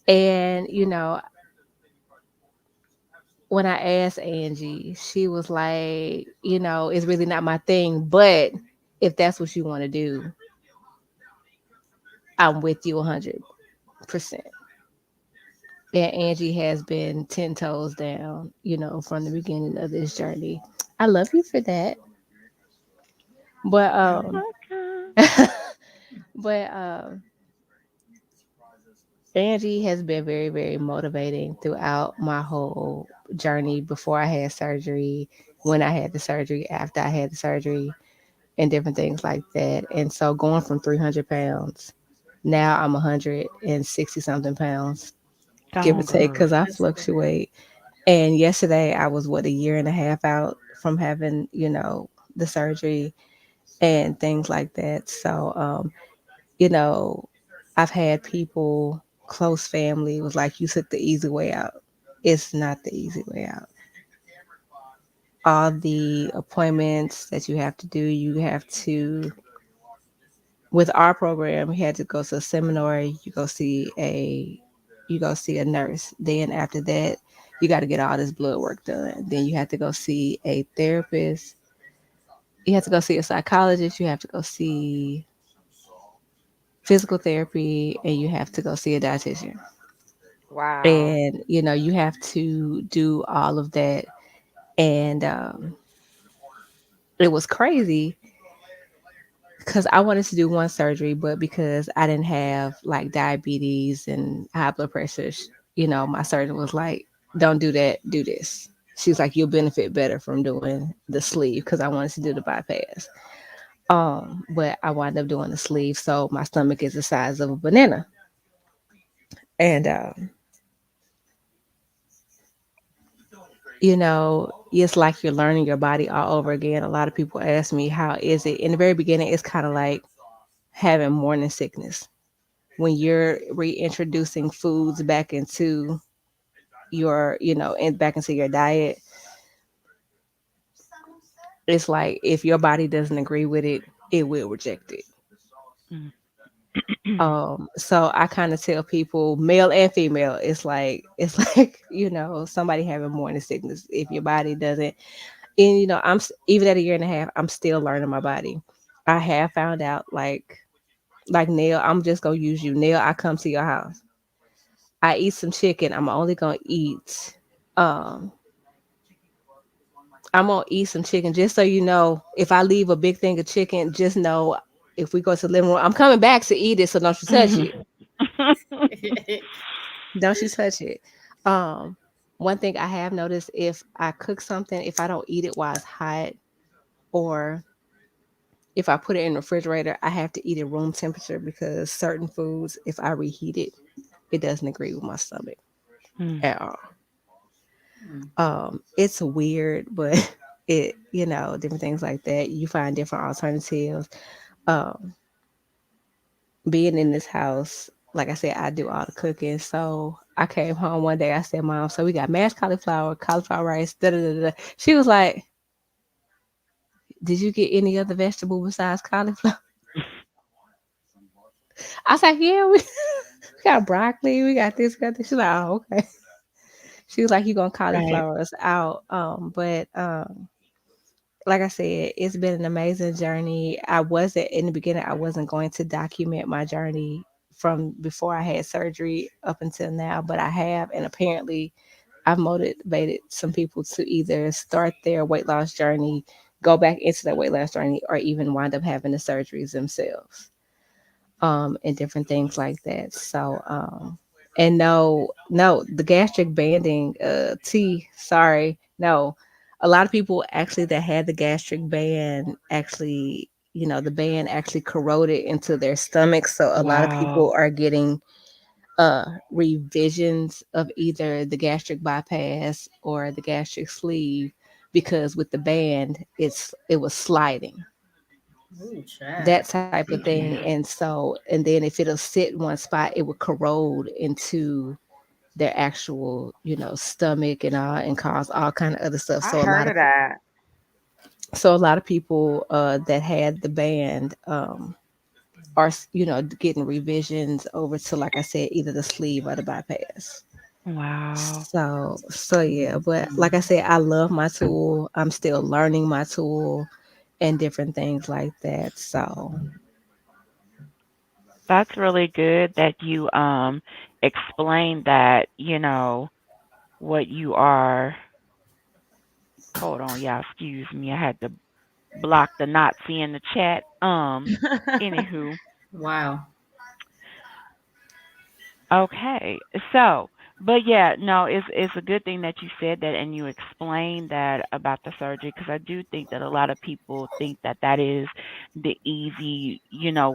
And, when I asked Angie, she was like, it's really not my thing, but if that's what you want to do, I'm with you 100%. And Angie has been 10 toes down, from the beginning of this journey. I love you for that. But, You're welcome. but, Angie has been very, very motivating throughout my whole journey before I had surgery, when I had the surgery, after I had the surgery, and different things like that. And so going from 300 pounds, now I'm 160 something pounds, give or Oh take, God. because I fluctuate. And yesterday I was, what, a year and a half out from having, the surgery and things like that. So, you know, I've had people, close family, was like, you took the easy way out. It's not the easy way out. All the appointments that you have to do, you have to, with our program, you had to go to a seminar, you go see a nurse. Then after that, you got to get all this blood work done. Then you have to go see a therapist. You have to go see a psychologist. You have to go see physical therapy, and you have to go see a dietitian. Wow. And you have to do all of that. And it was crazy because I wanted to do one surgery, but because I didn't have like diabetes and high blood pressure, my surgeon was like, don't do that, do this. She's like, you'll benefit better from doing the sleeve because I wanted to do the bypass. But I wound up doing the sleeve, so my stomach is the size of a banana. And it's like you're learning your body all over again. A lot of people ask me, how is it? In the very beginning, it's kind of like having morning sickness when you're reintroducing foods back into and back into your diet. It's like if your body doesn't agree with it, it will reject it. Mm. So I kind of tell people, male and female, it's like somebody having morning sickness. If your body doesn't, and even at a year and a half, I'm still learning my body. I have found out, like Nail, I'm just gonna use you. Nail, I come to your house, I eat some chicken. Um I'm gonna eat some chicken, just so you know. If I leave a big thing of chicken, just know, if we go to the living room, I'm coming back to eat it. So don't you touch it. Don't you touch it. Um, One thing I have noticed, if I cook something, if I don't eat it while it's hot, or if I put it in the refrigerator, I have to eat it room temperature, because certain foods, if I reheat it, it doesn't agree with my stomach Mm. at all. It's weird, but different things like that. You find different alternatives. Um, Being in this house, like I said, I do all the cooking. So I came home one day. I said, "Mom, so we got mashed cauliflower rice." Da da da da. She was like, "Did you get any other vegetable besides cauliflower?" I was like, "Yeah, we, we got broccoli. We got this. We got this." She's like, "Oh, okay." She was like, "You gonna Right. cauliflower us out?" But like I said, it's been an amazing journey. I wasn't in the beginning. I wasn't going to document my journey from before I had surgery up until now, but I have, and apparently, I've motivated some people to either start their weight loss journey, go back into their weight loss journey, or even wind up having the surgeries themselves, and different things like that. So, and no, the gastric banding, sorry, no, a lot of people actually that had the gastric band actually, the band actually corroded into their stomach. So a lot of Wow. people are getting revisions of either the gastric bypass or the gastric sleeve, because with the band, it was sliding, Ooh, child. that type of thing. And then if it'll sit in one spot, it would corrode into their actual, stomach and all, and cause all kind of other stuff. I heard of that. So a lot of people that had the band are, getting revisions over to, like I said, either the sleeve or the bypass. Wow. So yeah, but like I said, I love my tool. I'm still learning my tool and different things like that. So That's really good that you explained that, what you are. Hold on, y'all, excuse me. I had to block the Nazi in the chat. Anywho, Wow. okay. So, but yeah, no, it's a good thing that you said that and you explained that about the surgery, because I do think that a lot of people think that that is the easy,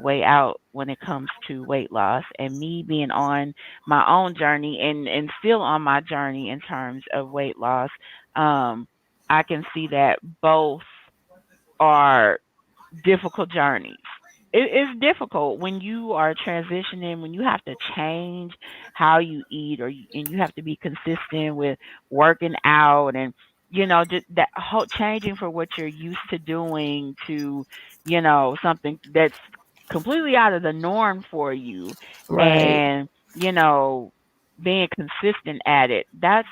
way out when it comes to weight loss. And me being on my own journey and still on my journey in terms of weight loss, um, I can see that both are difficult journeys. It's difficult when you are transitioning, when you have to change how you eat, and you have to be consistent with working out, and just that whole changing for what you're used to doing to something that's completely out of the norm for you, right. and you know being consistent at it. That's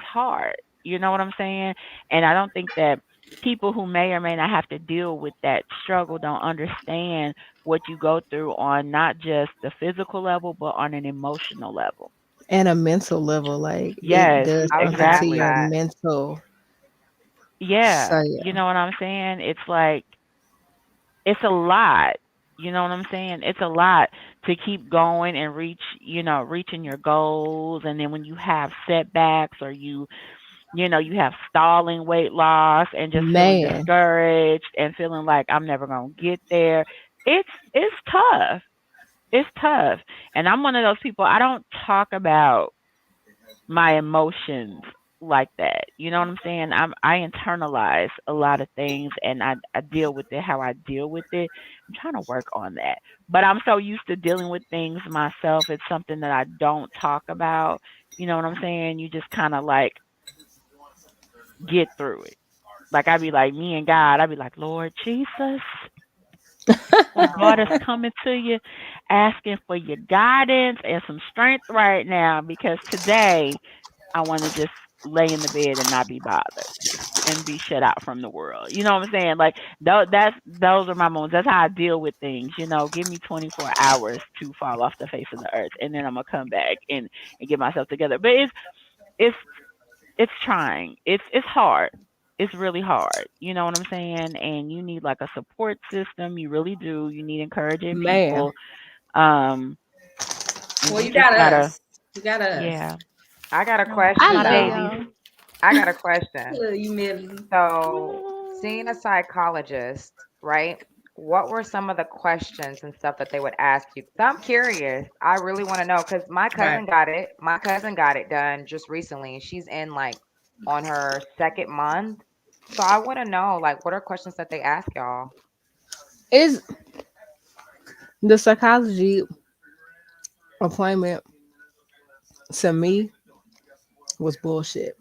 hard. You know what I'm saying? And I don't think that people who may or may not have to deal with that struggle don't understand what you go through on not just the physical level, but on an emotional level. And a mental level, like it Yes, does I was gonna something to ask exactly. your that. mental. Yeah, So you yeah. know what I'm saying? It's like it's a lot. You know what I'm saying? It's a lot to keep going and reaching your goals. And then when you have setbacks or you have stalling weight loss and just feeling Man, discouraged and feeling like I'm never going to get there. It's tough. It's tough. And I'm one of those people, I don't talk about my emotions like that. You know what I'm saying? I internalize a lot of things and I deal with it how I deal with it. I'm trying to work on that. But I'm so used to dealing with things myself. It's something that I don't talk about. You know what I'm saying? You just kind of like get through it. Like I'd be like me and God, I'd be like, Lord Jesus, my daughter's coming to you asking for your guidance and some strength right now because today I want to just lay in the bed and not be bothered and be shut out from the world. You know what I'm saying? Like those are my moments. That's how I deal with things. Give me 24 hours to fall off the face of the earth, and then I'm gonna come back and get myself together. But it's it's trying. It's hard. It's really hard. You know what I'm saying? And you need like a support system. You really do. You need encouraging man. people. Um, and Well, you you just got gotta, us. You got us. yeah. I got a I My question. love babies. y'all. I got a question. You Millie. So, seeing a psychologist, right? What were some of the questions and stuff that they would ask you? 'Cause I'm curious. I really want to know because my Right. cousin got it. My cousin got it done just recently, and she's in like on her second month. So I want to know, like, what are questions that they ask y'all? Is the psychology appointment to me was bullshit.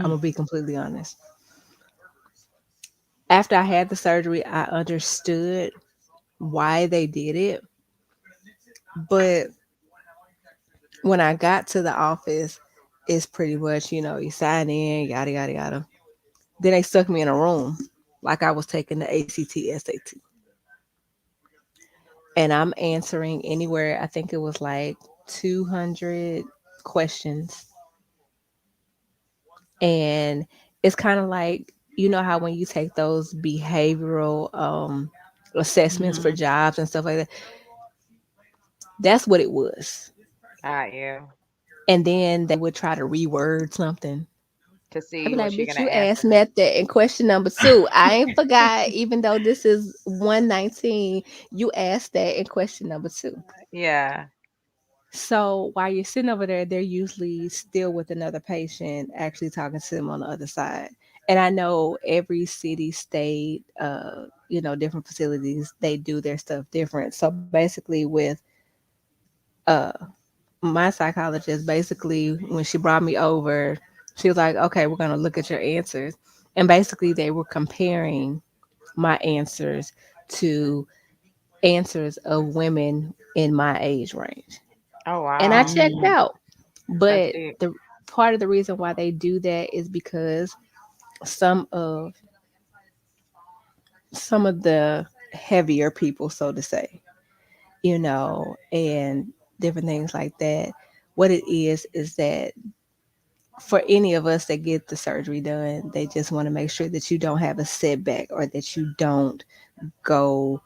I'm Mm, gonna be completely honest. After I had the surgery, I understood why they did it, but when I got to the office, it's pretty much, you sign in, yada yada yada. Then they stuck me in a room like I was taking the ACT SAT. And I'm answering anywhere, I think it was like 200 questions. And it's kind of like, you know how when you take those behavioral assessments for mhm. jobs and stuff like that, that's what it was. At you And then they would try to reword something. to I'd see be what like, she gonna bitch, you asked answer. me that in question number two. I ain't forgot, even though this is 119, you asked that in question number two. Yeah. So while you're sitting over there, they're usually still with another patient, actually talking to them on the other side. And I know every city, state, different facilities, they do their stuff different. So basically, with uh, my psychologist, basically, when she brought me over, she was like, okay, we're going to look at your answers. And basically, they were comparing my answers to answers of women in my age range. Oh And I wow. checked Mm, out. That's But deep. the part of the reason why they do that is because some of some of the heavier people, so to say, and different things like that. What it is that for any of us that get the surgery done, they just want to make sure that you don't have a setback or that you don't go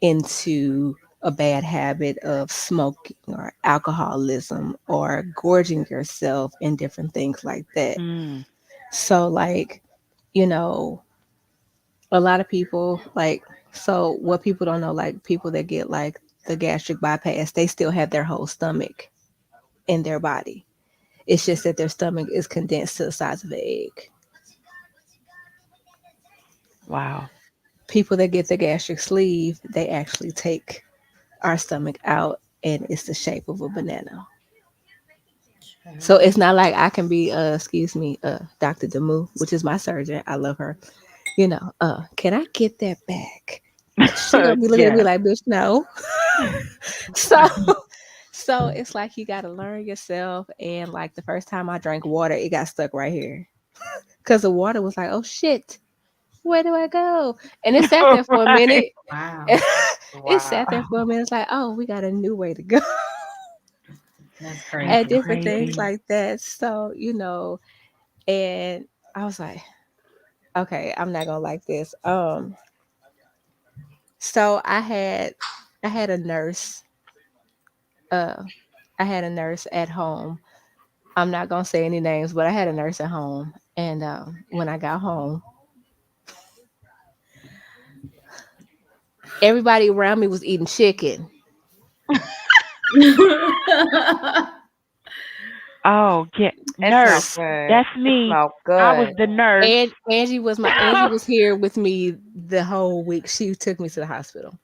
into a bad habit of smoking or alcoholism or gorging yourself and different things like that. mm, So, like, you know, a lot of people, like, so what people don't know, like, people that get like the gastric bypass, they still have their whole stomach in their body. It's just that their stomach is condensed to the size of an egg. wow. People that get the gastric sleeve, they actually take our stomach out and it's the shape of a banana. So it's not like I can be, excuse me, Dr. Demu, which is my surgeon. I love her. Can I get that back? She gonna be looking at me Yeah. like, bitch, no. So, so it's like you gotta learn yourself. And like the first time I drank water, it got stuck right here because the water was like, oh shit, where do I go? And it sat there for a Right. minute. Wow. It sat there Wow. for a minute. It's like, oh, we got a new way to go. That's That's And crazy. different things crazy. like that. So, and I was like, okay, I'm not gonna like this. So I had a nurse. Uh, I had a nurse at home. I'm not gonna say any names, but I had a nurse at home, and when I got home, everybody around me was eating chicken. Oh, yeah, It smells nurse. good. That's It me. smells I was good. the nurse. And Angie was here with me the whole week. She took me to the hospital.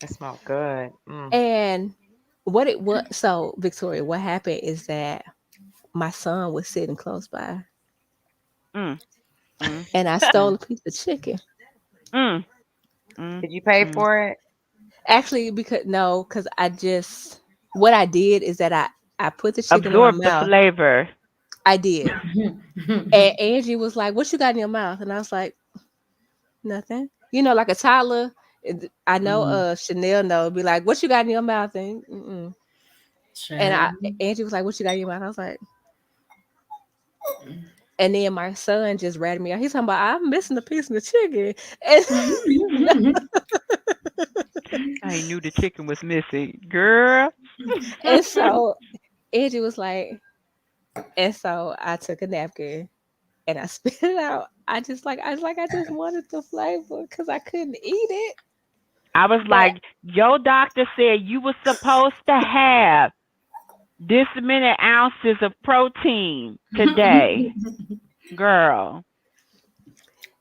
It smells good. And so Victoria, what happened is that my son was sitting close by, Mm, mm, and I mm, stole a piece of chicken. mm, mm, Did you pay mm. for it? Actually, because I just what I did is that I put the chicken in my Absorb the mouth. flavor. I did, and Angie was like, "What you got in your mouth?" And I was like, "Nothing." You know, like a toddler. I know. Shanell know. Be like, "What you got in your mouth?" And Angie was like, "What you got in your mouth?" I was like, and then my son just ratted me out. He's talking about, "I'm missing a piece of the chicken," I knew the chicken was missing, girl. and so Angie was like, and so I took a napkin and I spit it out. I just wanted the flavor because I couldn't eat it. I was But like, your doctor said you were supposed to have this many ounces of protein today, girl.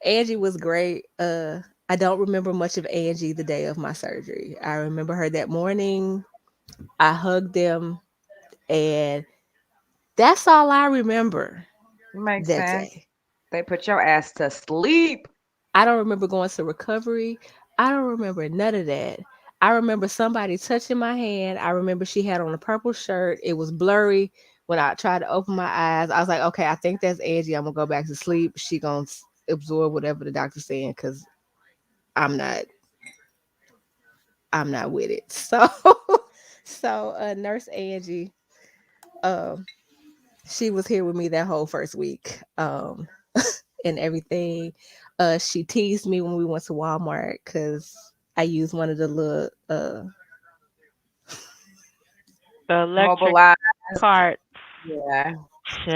Angie was great. I don't remember much of Angie the day of my surgery. I remember her that morning. I hugged them, and that's all I remember Makes that sense. day. They put your ass to sleep. I don't remember going to recovery. I don't remember none of that. I remember somebody touching my hand. I remember she had on a purple shirt. It was blurry. When I tried to open my eyes, I was like, okay, I think that's Angie. I'm gonna go back to sleep. She gonna absorb whatever the doctor's saying because I'm not I'm not with it. So Nurse Angie, um, she was here with me that whole first week. And everything. She teased me when we went to Walmart because I used one of the little The electric Mobilized. carts. Yeah.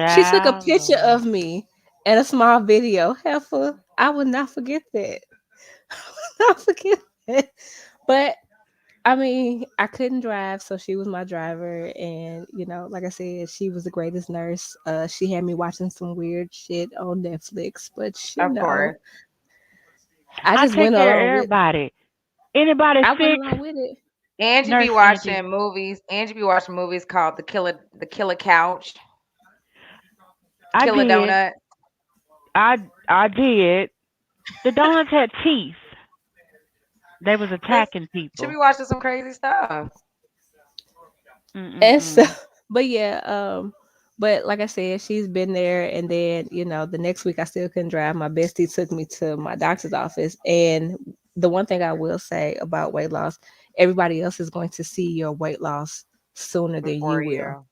she took a picture Child. of me and a small video. Heifer, I will not forget that. I will not forget that. But I mean, I couldn't drive, so she was my driver, and like I said, she was the greatest nurse. She had me watching some weird shit on Netflix, but Of course. I I just take went care along of with. everybody. Anybody I went sick? along with it. Angie be Nurse Angie. watching movies. Angie be watching movies called The Killer Couch, I Killer did. Donut. I did. The donuts had teeth. They was This attacking she be people. watching some crazy stuff. And so, Mm-mm-mm. but yeah, but like I said, she's been there. And then, the next week I still couldn't drive. My bestie took me to my doctor's office. And the one thing I will say about weight loss, everybody else is going to see your weight loss sooner than you Before will. you.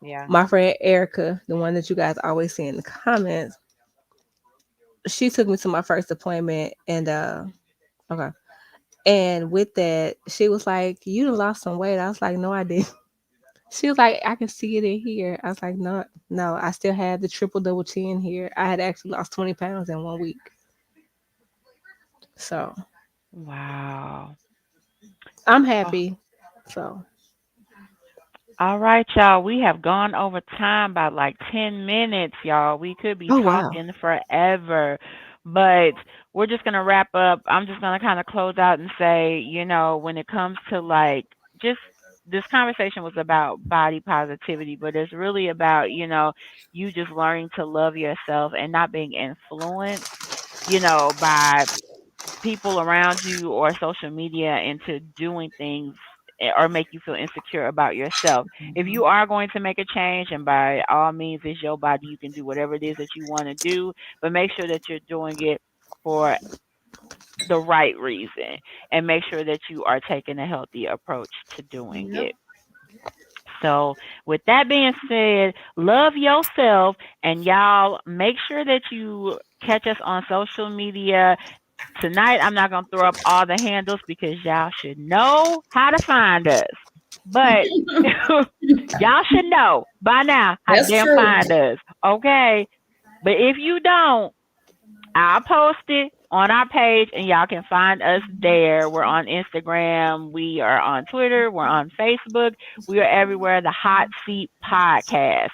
Yeah. My friend Erica, the one that you guys always see in the comments, she took me to my first appointment. And, okay. And with that, she was like, "You done lost some weight." I was like, "No, I didn't." She was like, "I can see it in here." I was like, "No, no, I still had the triple double chin here. I had actually lost 20 pounds in 1 week." So Wow. I'm Oh, happy. So, all right, y'all. We have gone over time by like 10 minutes, y'all. We could be oh wow. talking forever, but we're just going to wrap up. I'm just going to kind of close out and say, when it comes to like just this conversation was about body positivity, but it's really about, you just learning to love yourself and not being influenced, by people around you or social media into doing things or make you feel insecure about yourself. If you are going to make a change, and by all means, it's your body, you can do whatever it is that you want to do, but make sure that you're doing it for the right reason and make sure that you are taking a healthy approach to doing Yep. it. So, with that being said, love yourself, and y'all make sure that you catch us on social media Tonight, I'm not going to throw up all the handles because y'all should know how to find us. But y'all should know by now how That's to damn true. find us. Okay? But if you don't, I'll post it on our page and y'all can find us there. We're on Instagram. We are on Twitter. We're on Facebook. We are everywhere. The Hot Seat Podcast.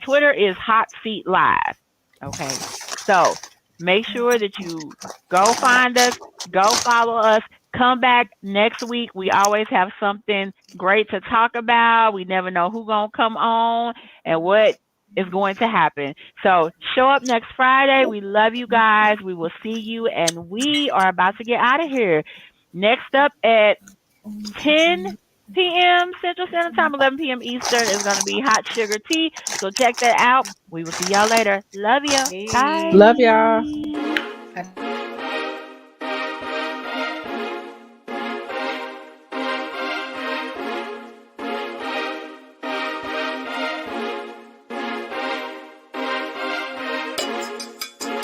Twitter is Hot Seat Live. Okay. So make sure that you go find us, go follow us. Come back next week. We always have something great to talk about. We never know who's going to come on and what is going to happen. So show up next Friday. We love you guys. We will see you, and we are about to get out of here. Next up at 10 p.m. Central Standard Time, 11 p.m. Eastern is going to be Hot Sugar Tea. So check that out. We will see y'all later. Love you. Bye. Love y'all.